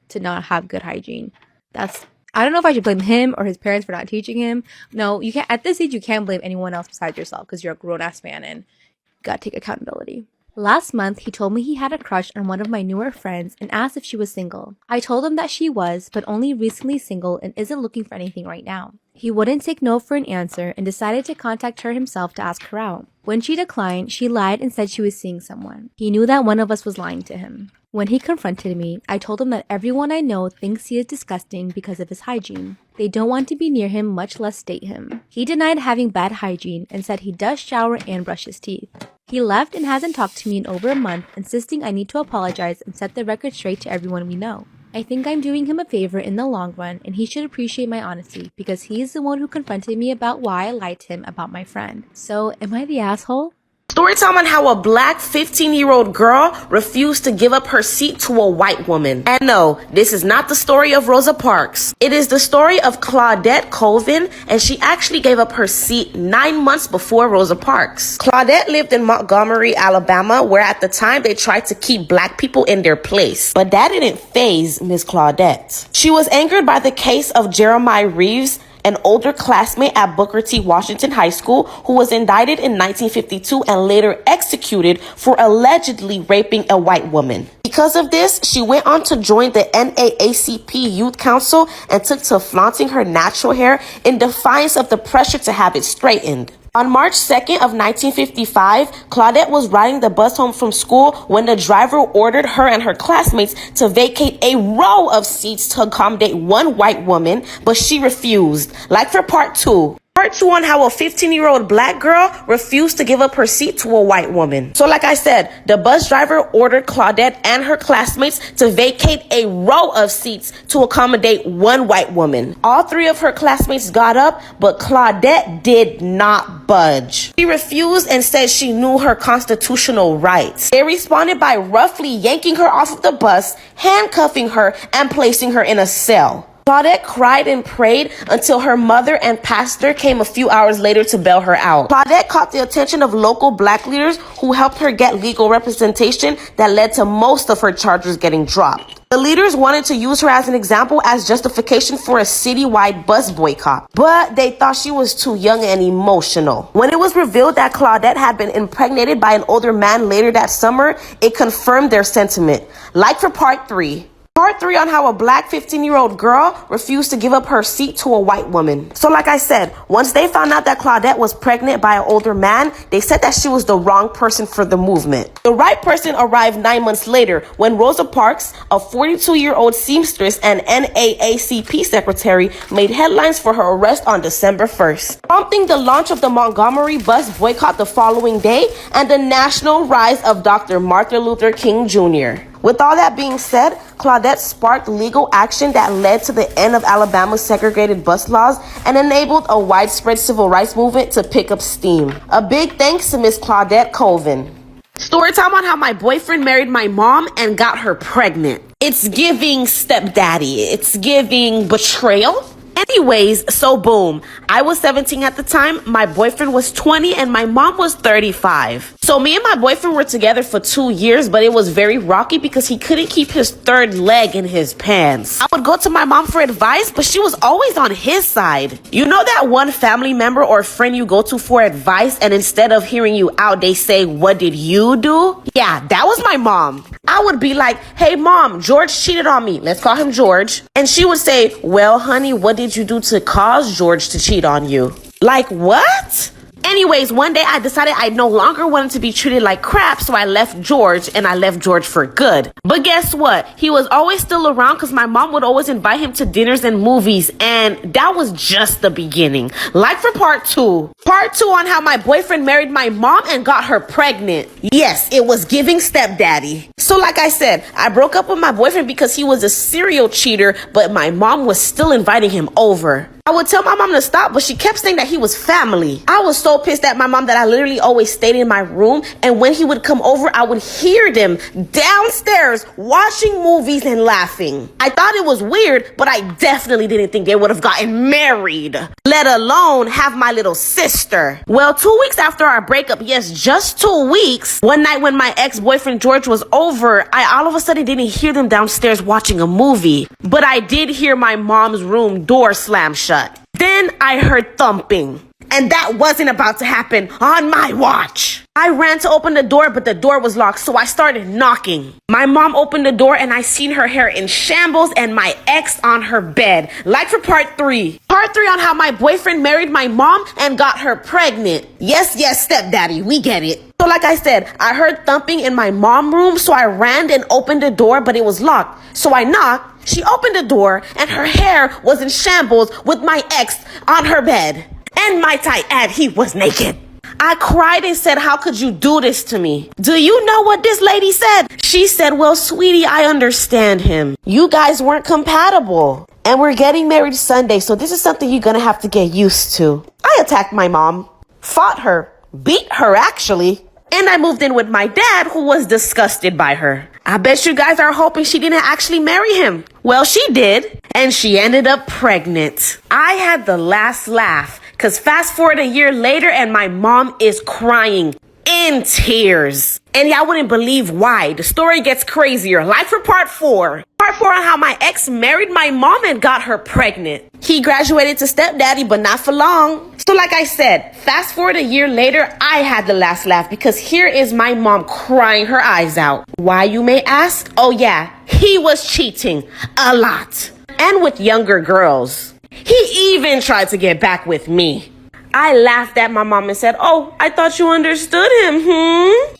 to not have good hygiene. I don't know if I should blame him or his parents for not teaching him. No, you can't. At this age, you can't blame anyone else besides yourself because you're a grown-ass man and you gotta take accountability. Last month, he told me he had a crush on one of my newer friends and asked if she was single. I told him that she was, but only recently single and isn't looking for anything right now. He wouldn't take no for an answer and decided to contact her himself to ask her out. When she declined, she lied and said she was seeing someone. He knew that one of us was lying to him. When he confronted me, I told him that everyone I know thinks he is disgusting because of his hygiene. They don't want to be near him, much less date him. He denied having bad hygiene and said he does shower and brush his teeth. He left and hasn't talked to me in over a month, insisting I need to apologize and set the record straight to everyone we know. I think I'm doing him a favor in the long run, and he should appreciate my honesty because he's the one who confronted me about why I lied to him about my friend. So, am I the asshole? Storytime on how a black 15-year-old girl refused to give up her seat to a white woman. And no, this is not the story of Rosa Parks. It is the story of Claudette Colvin, and she actually gave up her seat 9 months before Rosa Parks. Claudette lived in Montgomery, Alabama, where at the time they tried to keep black people in their place. But that didn't faze Miss Claudette. She was angered by the case of Jeremiah Reeves, an older classmate at Booker T. Washington High School who was indicted in 1952 and later executed for allegedly raping a white woman. Because of this, she went on to join the NAACP Youth Council and took to flaunting her natural hair in defiance of the pressure to have it straightened. On March 2nd of 1955, Claudette was riding the bus home from school when the driver ordered her and her classmates to vacate a row of seats to accommodate one white woman, but she refused. Like for part 2. Part 2 on how a 15-year-old black girl refused to give up her seat to a white woman. So like I said, the bus driver ordered Claudette and her classmates to vacate a row of seats to accommodate one white woman. All 3 of her classmates got up, but Claudette did not budge. She refused and said she knew her constitutional rights. They responded by roughly yanking her off of the bus, handcuffing her, and placing her in a cell. Claudette cried and prayed until her mother and pastor came a few hours later to bail her out. Claudette caught the attention of local black leaders who helped her get legal representation that led to most of her charges getting dropped. The leaders wanted to use her as an example as justification for a citywide bus boycott, but they thought she was too young and emotional. When it was revealed that Claudette had been impregnated by an older man later that summer, it confirmed their sentiment. Like for part 3. Part 3 on how a black 15-year-old girl refused to give up her seat to a white woman. So like I said, once they found out that Claudette was pregnant by an older man, they said that she was the wrong person for the movement. The right person arrived 9 months later when Rosa Parks, a 42-year-old seamstress and NAACP secretary, made headlines for her arrest on December 1st, prompting the launch of the Montgomery bus boycott the following day and the national rise of Dr. Martin Luther King Jr. With all that being said, Claudette sparked legal action that led to the end of Alabama's segregated bus laws and enabled a widespread civil rights movement to pick up steam. A big thanks to Miss Claudette Colvin. Storytime on how my boyfriend married my mom and got her pregnant. It's giving stepdaddy. It's giving betrayal. Anyways, so boom. I was 17 at the time, my boyfriend was 20, and my mom was 35. So me and my boyfriend were together for 2 years, but it was very rocky because he couldn't keep his third leg in his pants. I would go to my mom for advice, but she was always on his side. You know that one family member or friend you go to for advice, and instead of hearing you out, they say, "What did you do?" Yeah, that was my mom. I would be like, "Hey mom, George cheated on me." Let's call him George. And she would say, "Well, honey, what did you do to cause George to cheat on you?" Like, what? Anyways, one day I decided I no longer wanted to be treated like crap, so I left George, and I left George for good. But guess what? He was always still around because my mom would always invite him to dinners and movies, and that was just the beginning. Like for part 2. Part 2 on how my boyfriend married my mom and got her pregnant. Yes, it was giving stepdaddy. So like I said, I broke up with my boyfriend because he was a serial cheater, but my mom was still inviting him over. I would tell my mom to stop, but she kept saying that he was family. I was so pissed at my mom that I literally always stayed in my room, and when he would come over, I would hear them downstairs watching movies and laughing. I thought it was weird, but I definitely didn't think they would have gotten married, let alone have my little sister. Well, 2 weeks after our breakup, yes, just 2 weeks, one night when my ex-boyfriend George was over, I all of a sudden didn't hear them downstairs watching a movie, but I did hear my mom's room door slam shut. Then I heard thumping, and that wasn't about to happen on my watch. I ran to open the door, but the door was locked, so I started knocking. My mom opened the door, and I seen her hair in shambles and my ex on her bed. Like for part 3. Part 3 on how my boyfriend married my mom and got her pregnant. Yes, stepdaddy, we get it. So like I said, I heard thumping in my mom's room, so I ran and opened the door, but it was locked. So I knocked. She opened the door, and her hair was in shambles with my ex on her bed. And might I add, he was naked. I cried and said, "How could you do this to me?" Do you know what this lady said? She said, "Well, sweetie, I understand him. You guys weren't compatible. And we're getting married Sunday, so this is something you're gonna have to get used to." I attacked my mom, fought her, beat her actually, and I moved in with my dad, who was disgusted by her. I bet you guys are hoping she didn't actually marry him. Well, she did, and she ended up pregnant. I had the last laugh, because fast forward a year later, and my mom is crying in tears. And y'all wouldn't believe why. The story gets crazier. Like for part 4. Part 4 on how my ex married my mom and got her pregnant. He graduated to stepdaddy, but not for long. So like I said, fast forward a year later, I had the last laugh because here is my mom crying her eyes out. Why, you may ask? Oh yeah, he was cheating a lot. And with younger girls. He even tried to get back with me. I laughed at my mom and said, "Oh, I thought you understood him,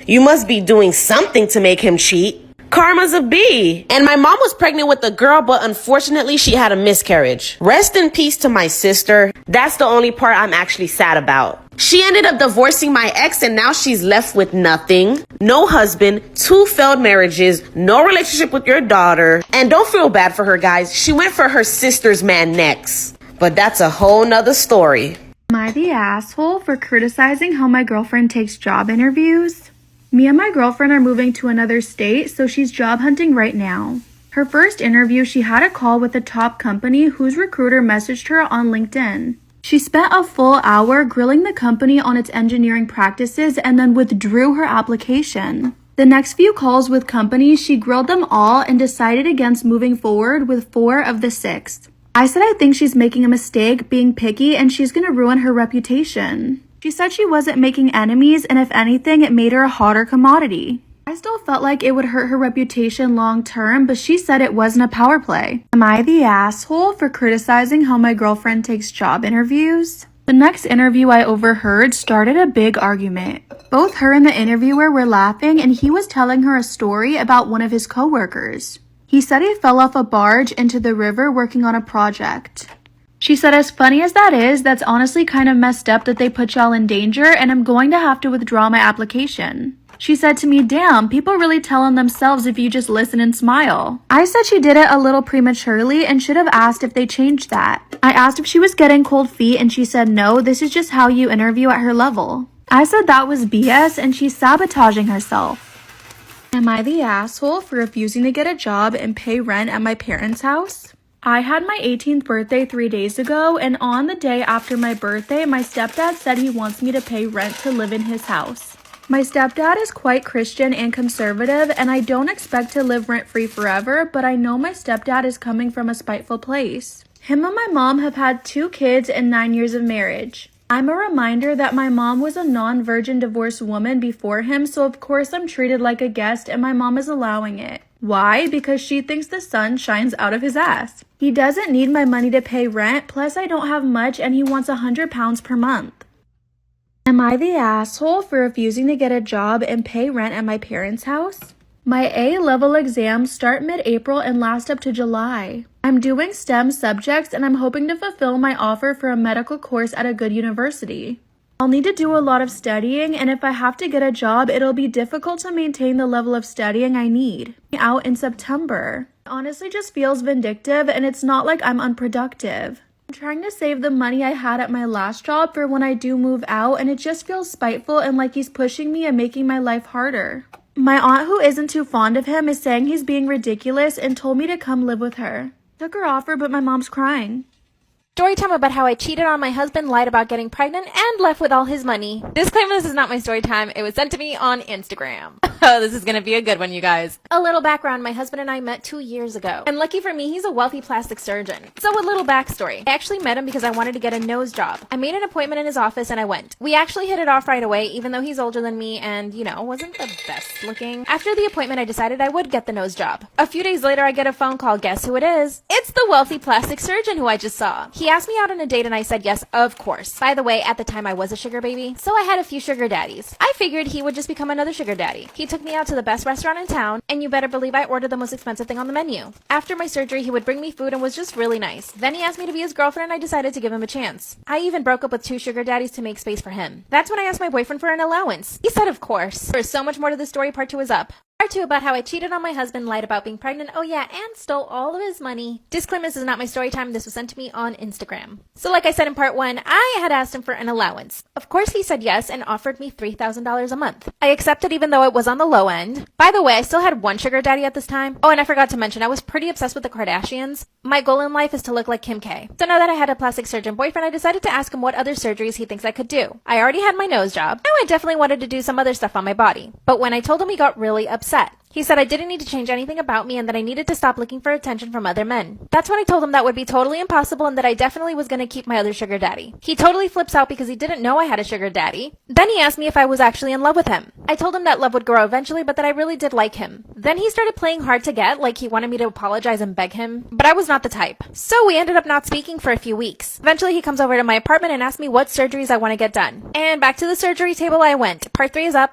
You must be doing something to make him cheat. Karma's a bee." And my mom was pregnant with a girl, but unfortunately she had a miscarriage. Rest in peace to my sister. That's the only part I'm actually sad about. She ended up divorcing my ex, and now she's left with nothing. No husband, 2 failed marriages, no relationship with your daughter. And don't feel bad for her, guys. She went for her sister's man next. But that's a whole nother story. Am I the asshole for criticizing how my girlfriend takes job interviews? Me and my girlfriend are moving to another state, so she's job hunting right now. Her first interview, she had a call with a top company whose recruiter messaged her on LinkedIn. She spent a full hour grilling the company on its engineering practices and then withdrew her application. The next few calls with companies, she grilled them all and decided against moving forward with 4 of the 6. I said I think she's making a mistake, being picky, and she's gonna ruin her reputation. She said she wasn't making enemies, and if anything, it made her a hotter commodity. I still felt like it would hurt her reputation long term, but she said it wasn't a power play. Am I the asshole for criticizing how my girlfriend takes job interviews? The next interview I overheard started a big argument. Both her and the interviewer were laughing, and he was telling her a story about one of his coworkers. He said he fell off a barge into the river working on a project. She said, "As funny as that is, that's honestly kind of messed up that they put y'all in danger, and I'm going to have to withdraw my application." She said to me, damn, people really tell on themselves if you just listen and smile. I said she did it a little prematurely and should have asked if they changed that. I asked if she was getting cold feet and she said no, this is just how you interview at her level. I said that was BS and she's sabotaging herself. Am I the asshole for refusing to get a job and pay rent at my parents' house? I had my 18th birthday 3 days ago, and on the day after my birthday, my stepdad said he wants me to pay rent to live in his house. My stepdad is quite Christian and conservative, and I don't expect to live rent-free forever, but I know my stepdad is coming from a spiteful place. Him and my mom have had 2 kids and 9 years of marriage. I'm a reminder that my mom was a non-virgin divorced woman before him, so of course I'm treated like a guest and my mom is allowing it. Why? Because she thinks the sun shines out of his ass. He doesn't need my money to pay rent, plus I don't have much and he wants £100 per month. Am I the asshole for refusing to get a job and pay rent at my parents' house? My A-level exams start mid-April and last up to July. I'm doing STEM subjects and I'm hoping to fulfill my offer for a medical course at a good university. I'll need to do a lot of studying, and if I have to get a job, it'll be difficult to maintain the level of studying I need. Out in September. It honestly just feels vindictive, and it's not like I'm unproductive. I'm trying to save the money I had at my last job for when I do move out, and it just feels spiteful and like he's pushing me and making my life harder. My aunt, who isn't too fond of him, is saying he's being ridiculous and told me to come live with her. Took her offer, but my mom's crying. Story time about how I cheated on my husband, lied about getting pregnant, and left with all his money. Disclaimer, this is not my story time. It was sent to me on Instagram. Oh, this is gonna be a good one, you guys. A little background, my husband and I met 2 years ago. And lucky for me, he's a wealthy plastic surgeon. So a little backstory. I actually met him because I wanted to get a nose job. I made an appointment in his office and I went. We actually hit it off right away, even though he's older than me and, you know, wasn't the best looking. After the appointment, I decided I would get the nose job. A few days later, I get a phone call. Guess who it is? It's the wealthy plastic surgeon who I just saw. He asked me out on a date and I said yes, of course. By the way, at the time I was a sugar baby, so I had a few sugar daddies. I figured he would just become another sugar daddy. He took me out to the best restaurant in town, and you better believe I ordered the most expensive thing on the menu. After my surgery, he would bring me food and was just really nice. Then he asked me to be his girlfriend and I decided to give him a chance. I even broke up with 2 sugar daddies to make space for him. That's when I asked my boyfriend for an allowance. He said of course. There's so much more to the story. Part 2 is up. Part 2 about how I cheated on my husband, lied about being pregnant, oh yeah, and stole all of his money. Disclaimer, this is not my story time. This was sent to me on Instagram. So like I said in part 1, I had asked him for an allowance. Of course he said yes and offered me $3,000 a month. I accepted even though it was on the low end. By the way, I still had 1 sugar daddy at this time. Oh, and I forgot to mention, I was pretty obsessed with the Kardashians. My goal in life is to look like Kim K. So now that I had a plastic surgeon boyfriend, I decided to ask him what other surgeries he thinks I could do. I already had my nose job. Now I definitely wanted to do some other stuff on my body. But when I told him, he got really upset. He said I didn't need to change anything about me and that I needed to stop looking for attention from other men. That's when I told him that would be totally impossible and that I definitely was going to keep my other sugar daddy. He totally flips out because he didn't know I had a sugar daddy. Then he asked me if I was actually in love with him. I told him that love would grow eventually, but that I really did like him. Then he started playing hard to get, like he wanted me to apologize and beg him, but I was not the type. So we ended up not speaking for a few weeks. Eventually he comes over to my apartment and asks me what surgeries I want to get done. And back to the surgery table I went. Part 3 is up.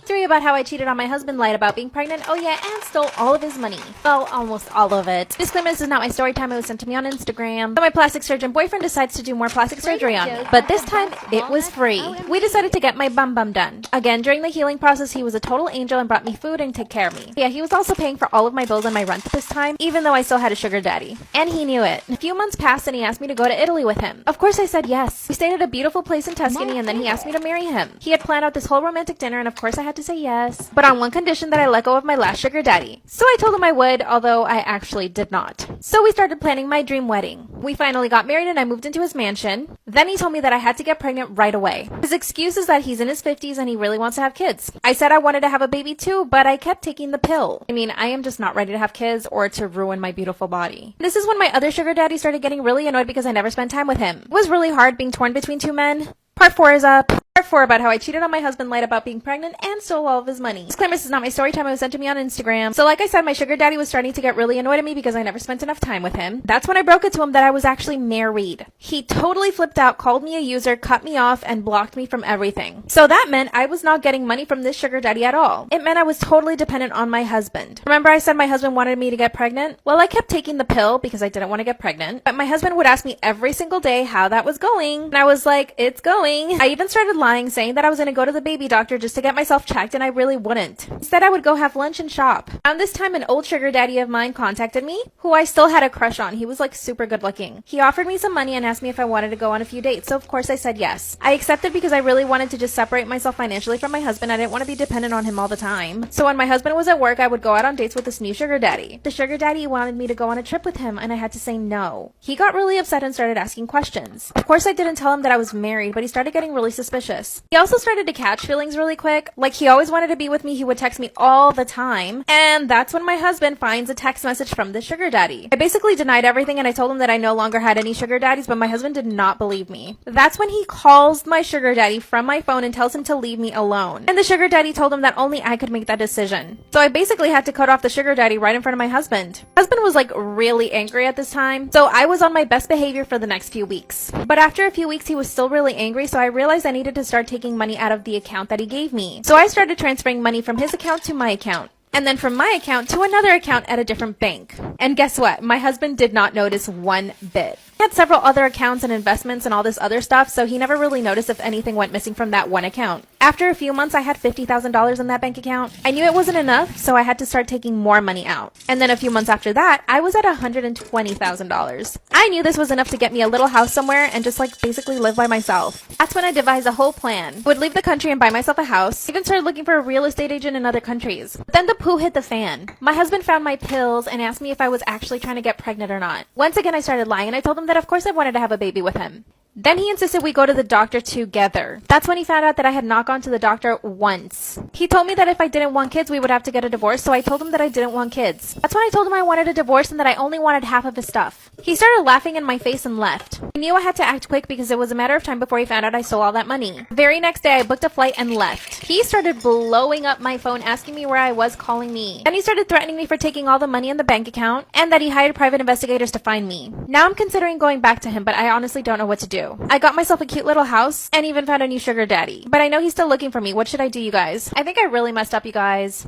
3 about how I cheated on my husband, lied about being pregnant, oh yeah, and stole all of his money. Well, almost all of it. Disclaimer, this is not my story time. It was sent to me on Instagram. So my plastic surgeon boyfriend decides to do more plastic surgery on me. But this time, it was free. We decided to get my bum done. Again, during the healing process, he was a total angel and brought me food and took care of me. Yeah, he was also paying for all of my bills and my rent at this time, even though I still had a sugar daddy. And he knew it. A few months passed and he asked me to go to Italy with him. Of course I said yes. We stayed at a beautiful place in Tuscany and then he asked me to marry him. He had planned out this whole romantic dinner and of course I had to say yes. But on one condition, that I let go of my last sugar daddy. So I told him I would, although I actually did not. So we started planning my dream wedding. We finally got married and I moved into his mansion. Then he told me that I had to get pregnant right away. His excuse is that he's in his 50s and he really wants to have kids. I said I wanted to have a baby too, but I kept taking the pill. I mean, I am just not ready to have kids or to ruin my beautiful body. This is when my other sugar daddy started getting really annoyed because I never spent time with him. It was really hard being torn between 2 men. Part 4 is up. Part 4 about how I cheated on my husband, lied about being pregnant, and stole all of his money. Disclaimer, this is not my story time. It was sent to me on Instagram. So like I said, my sugar daddy was starting to get really annoyed at me because I never spent enough time with him. That's when I broke it to him that I was actually married. He totally flipped out, called me a user, cut me off, and blocked me from everything. So that meant I was not getting money from this sugar daddy at all. It meant I was totally dependent on my husband. Remember I said my husband wanted me to get pregnant? Well, I kept taking the pill because I didn't want to get pregnant. But my husband would ask me every single day how that was going. And I was like, it's going. I even started lying lying, saying that I was going to go to the baby doctor just to get myself checked, and I really wouldn't. Instead, I would go have lunch and shop. Around this time, an old sugar daddy of mine contacted me, who I still had a crush on. He was like super good looking. He offered me some money and asked me if I wanted to go on a few dates, so of course I said yes. I accepted because I really wanted to just separate myself financially from my husband. I didn't want to be dependent on him all the time. So when my husband was at work, I would go out on dates with this new sugar daddy. The sugar daddy wanted me to go on a trip with him, and I had to say no. He got really upset and started asking questions. Of course, I didn't tell him that I was married, but he started getting really suspicious. He also started to catch feelings really quick. Like, he always wanted to be with me. He would text me all the time. And that's when my husband finds a text message from the sugar daddy. I basically denied everything, and I told him that I no longer had any sugar daddies, but my husband did not believe me. That's when he calls my sugar daddy from my phone and tells him to leave me alone. And the sugar daddy told him that only I could make that decision. So I basically had to cut off the sugar daddy right in front of my husband. My husband was like really angry at this time, so I was on my best behavior for the next few weeks. But after a few weeks, he was still really angry, so I realized I needed to start taking money out of the account that he gave me. So I started transferring money from his account to my account, and then from my account to another account at a different bank. And guess what? My husband did not notice one bit. He had several other accounts and investments and all this other stuff, so he never really noticed if anything went missing from that one account. After a few months, I had $50,000 in that bank account. I knew it wasn't enough, so I had to start taking more money out. And then a few months after that, I was at $120,000. I knew this was enough to get me a little house somewhere and just like basically live by myself. That's when I devised a whole plan. I would leave the country and buy myself a house. I even started looking for a real estate agent in other countries. But then the poo hit the fan. My husband found my pills and asked me if I was actually trying to get pregnant or not. Once again, I started lying, and I told him that of course I wanted to have a baby with him. Then he insisted we go to the doctor together. That's when he found out that I had not gone to the doctor once. He told me that if I didn't want kids, we would have to get a divorce, so I told him that I didn't want kids. That's when I told him I wanted a divorce and that I only wanted half of his stuff. He started laughing in my face and left. I knew I had to act quick because it was a matter of time before he found out I stole all that money. The very next day, I booked a flight and left. He started blowing up my phone, asking me where I was, calling me. Then he started threatening me for taking all the money in the bank account and that he hired private investigators to find me. Now I'm considering going back to him, but I honestly don't know what to do. I got myself a cute little house and even found a new sugar daddy. But I know he's still looking for me. What should I do, you guys? I think I really messed up, you guys.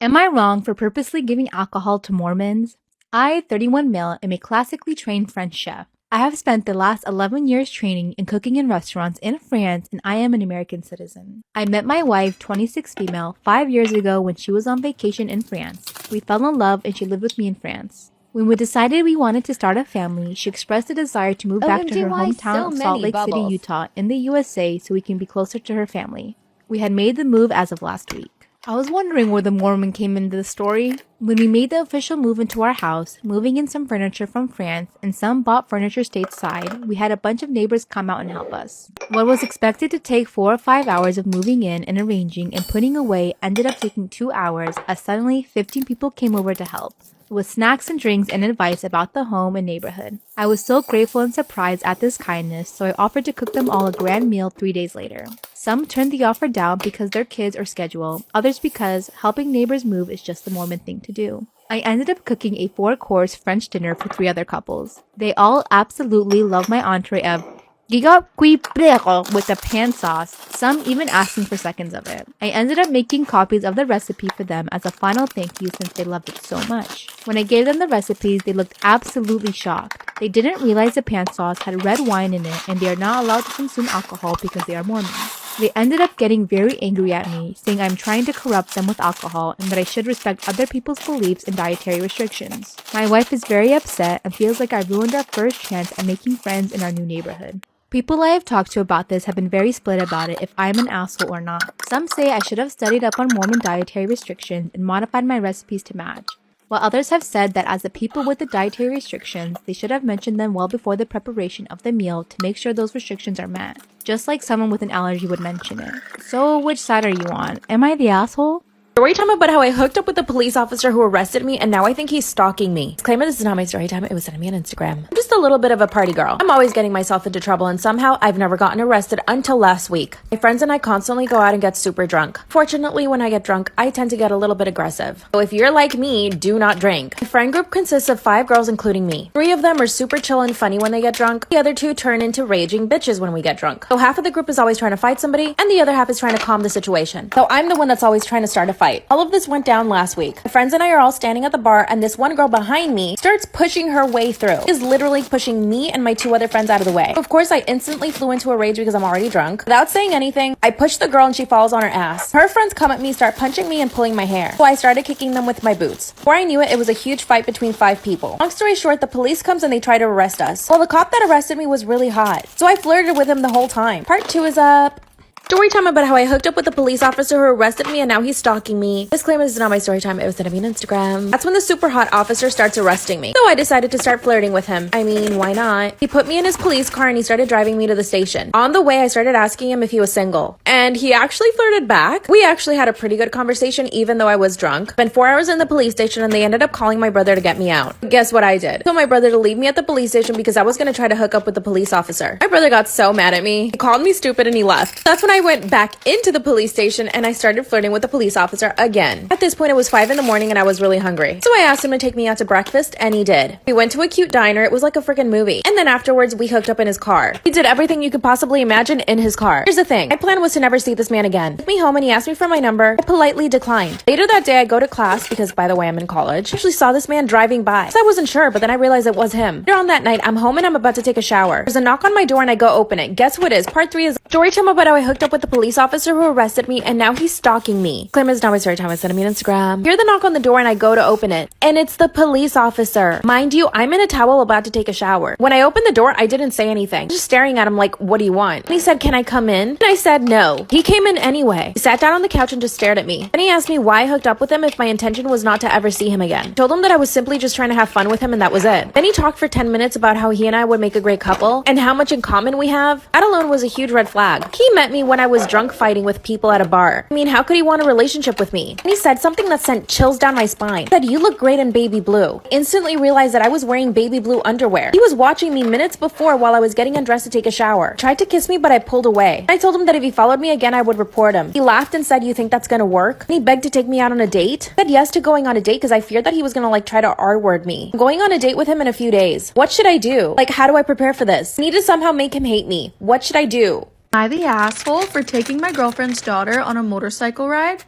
Am I wrong for purposely giving alcohol to Mormons? I, 31 male, am a classically trained French chef. I have spent the last 11 years training and cooking in restaurants in France, and I am an American citizen. I met my wife, 26 female, 5 years ago when she was on vacation in France. We fell in love and she lived with me in France. When we decided we wanted to start a family, she expressed a desire to move back to her hometown of Salt Lake City, Utah, in the USA so we can be closer to her family. We had made the move as of last week. I was wondering where the Mormon came into the story. When we made the official move into our house, moving in some furniture from France and some bought furniture stateside, we had a bunch of neighbors come out and help us. What was expected to take 4 or 5 hours of moving in and arranging and putting away ended up taking 2 hours as suddenly 15 people came over to help, with snacks and drinks and advice about the home and neighborhood. I was so grateful and surprised at this kindness, so I offered to cook them all a grand meal 3 days later. Some turned the offer down because their kids or schedule, others because helping neighbors move is just the Mormon thing to do. I ended up cooking a 4-course French dinner for 3 other couples. They all absolutely love my entree of giga with the pan sauce, some even asking for seconds of it. I ended up making copies of the recipe for them as a final thank you since they loved it so much. When I gave them the recipes, they looked absolutely shocked. They didn't realize the pan sauce had red wine in it and they are not allowed to consume alcohol because they are Mormons. They ended up getting very angry at me, saying I'm trying to corrupt them with alcohol and that I should respect other people's beliefs and dietary restrictions. My wife is very upset and feels like I ruined our first chance at making friends in our new neighborhood. People I have talked to about this have been very split about it if I'm an asshole or not. Some say I should have studied up on Mormon dietary restrictions and modified my recipes to match, while others have said that as the people with the dietary restrictions, they should have mentioned them well before the preparation of the meal to make sure those restrictions are met, just like someone with an allergy would mention it. So which side are you on? Am I the asshole? Story time about how I hooked up with the police officer who arrested me and now I think he's stalking me. Disclaimer, this is not my story time, it was sent to me on Instagram. I'm just a little bit of a party girl. I'm always getting myself into trouble and somehow I've never gotten arrested until last week. My friends and I constantly go out and get super drunk. Fortunately, when I get drunk, I tend to get a little bit aggressive. So if you're like me, do not drink. My friend group consists of 5 girls including me. 3 of them are super chill and funny when they get drunk. The other 2 turn into raging bitches when we get drunk. So half of the group is always trying to fight somebody and the other half is trying to calm the situation. So I'm the one that's always trying to start a fight. fight. All of this went down last week. My friends and I are all standing at the bar, and this one girl behind me starts pushing her way through. She is literally pushing me and my 2 other friends out of the way. Of course, I instantly flew into a rage because I'm already drunk. Without saying anything, I push the girl and she falls on her ass. Her friends come at me, start punching me and pulling my hair. So I started kicking them with my boots. Before I knew it, it was a huge fight between 5 people. Long story short, the police comes and they try to arrest us. Well, the cop that arrested me was really hot, so I flirted with him the whole time. Part 2 is up. Story time about how I hooked up with a police officer who arrested me and now he's stalking me. Disclaimer, this is not my story time. It was sent to me on Instagram. That's when the super hot officer starts arresting me. So I decided to start flirting with him. I mean, why not? He put me in his police car and he started driving me to the station. On the way, I started asking him if he was single. And he actually flirted back. We actually had a pretty good conversation even though I was drunk. Spent 4 hours in the police station and they ended up calling my brother to get me out. Guess what I did? I told my brother to leave me at the police station because I was going to try to hook up with the police officer. My brother got so mad at me. He called me stupid and he left. That's when I went back into the police station and I started flirting with the police officer again. At this point, it was 5 in the morning and I was really hungry. So I asked him to take me out to breakfast and he did. We went to a cute diner. It was like a freaking movie. And then afterwards, we hooked up in his car. He did everything you could possibly imagine in his car. Here's the thing. My plan was to never see this man again. He took me home and he asked me for my number. I politely declined. Later that day, I go to class because, by the way, I'm in college. I actually saw this man driving by. So I wasn't sure, but then I realized it was him. Later on that night, I'm home and I'm about to take a shower. There's a knock on my door and I go open it. Guess who it is? Part 3 is story time about how I hooked up with the police officer who arrested me and now he's stalking me. Claim is not my story time. I sent me on Instagram. Hear the knock on the door and I go to open it. And it's the police officer. Mind you, I'm in a towel about to take a shower. When I opened the door, I didn't say anything. Just staring at him like, what do you want? And he said, can I come in? And I said no. He came in anyway. He sat down on the couch and just stared at me. Then he asked me why I hooked up with him if my intention was not to ever see him again. I told him that I was simply just trying to have fun with him and that was it. Then he talked for 10 minutes about how he and I would make a great couple and how much in common we have. That alone was a huge red flag. He met me when I was drunk fighting with people at a bar. I mean, how could he want a relationship with me? And he said something that sent chills down my spine. He said, you look great in baby blue. Instantly realized that I was wearing baby blue underwear. He was watching me minutes before while I was getting undressed to take a shower. Tried to kiss me, but I pulled away. I told him that if he followed me again, I would report him. He laughed and said, you think that's gonna work? And he begged to take me out on a date. I said yes to going on a date because I feared that he was gonna try to R-word me. I'm going on a date with him in a few days. What should I do? How do I prepare for this? I need to somehow make him hate me. What should I do? Am I the asshole for taking my girlfriend's daughter on a motorcycle ride?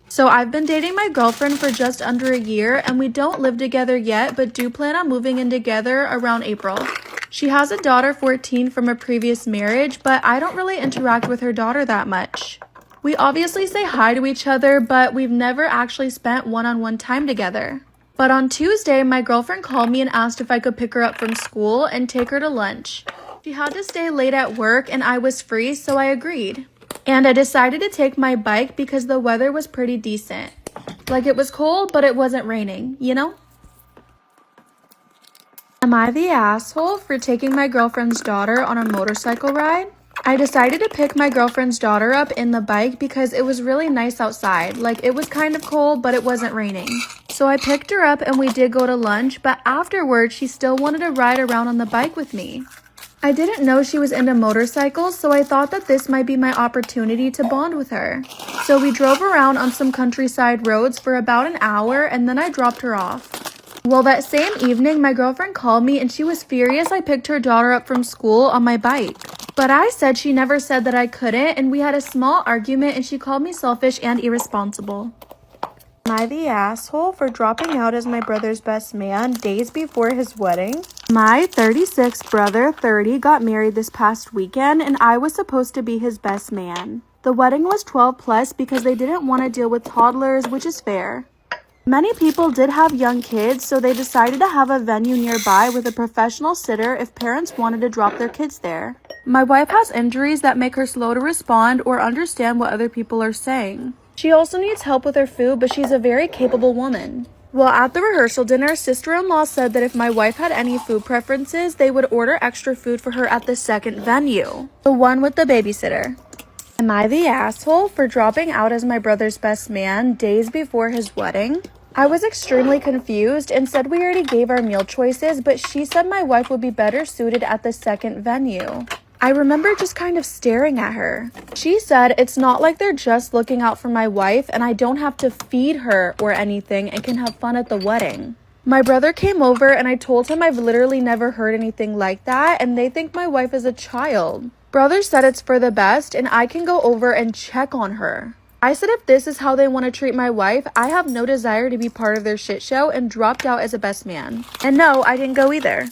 So I've been dating my girlfriend for just under a year and we don't live together yet, but do plan on moving in together around April. She has a daughter 14 from a previous marriage, but I don't really interact with her daughter that much. We obviously say hi to each other, but we've never actually spent one-on-one time together. But on Tuesday, my girlfriend called me and asked if I could pick her up from school and take her to lunch. She had to stay late at work and I was free, so I agreed. And I decided to take my bike because the weather was pretty decent. It was cold, but it wasn't raining, you know? Am I the asshole for taking my girlfriend's daughter on a motorcycle ride? I decided to pick my girlfriend's daughter up in the bike because it was really nice outside. It was kind of cold, but it wasn't raining. So I picked her up and we did go to lunch, but afterwards she still wanted to ride around on the bike with me. I didn't know she was into motorcycles, so I thought that this might be my opportunity to bond with her. So we drove around on some countryside roads for about an hour and then I dropped her off. Well, that same evening, my girlfriend called me and she was furious I picked her daughter up from school on my bike. But I said she never said that I couldn't and we had a small argument and she called me selfish and irresponsible. Am I the asshole for dropping out as my brother's best man days before his wedding? My 36th brother, 30, got married this past weekend and I was supposed to be his best man. The wedding was 12 plus because they didn't want to deal with toddlers, which is fair. Many people did have young kids, so they decided to have a venue nearby with a professional sitter if parents wanted to drop their kids there. My wife has injuries that make her slow to respond or understand what other people are saying. She also needs help with her food, but she's a very capable woman. Well, at the rehearsal dinner, sister-in-law said that if my wife had any food preferences, they would order extra food for her at the second venue, the one with the babysitter. Am I the asshole for dropping out as my brother's best man days before his wedding? I was extremely confused and said we already gave our meal choices, but she said my wife would be better suited at the second venue. I remember just kind of staring at her. She said it's not like they're just looking out for my wife and I don't have to feed her or anything and can have fun at the wedding. My brother came over and I told him I've literally never heard anything like that and they think my wife is a child. Brother said it's for the best and I can go over and check on her. I said if this is how they want to treat my wife, I have no desire to be part of their shit show and dropped out as a best man. And no, I didn't go either.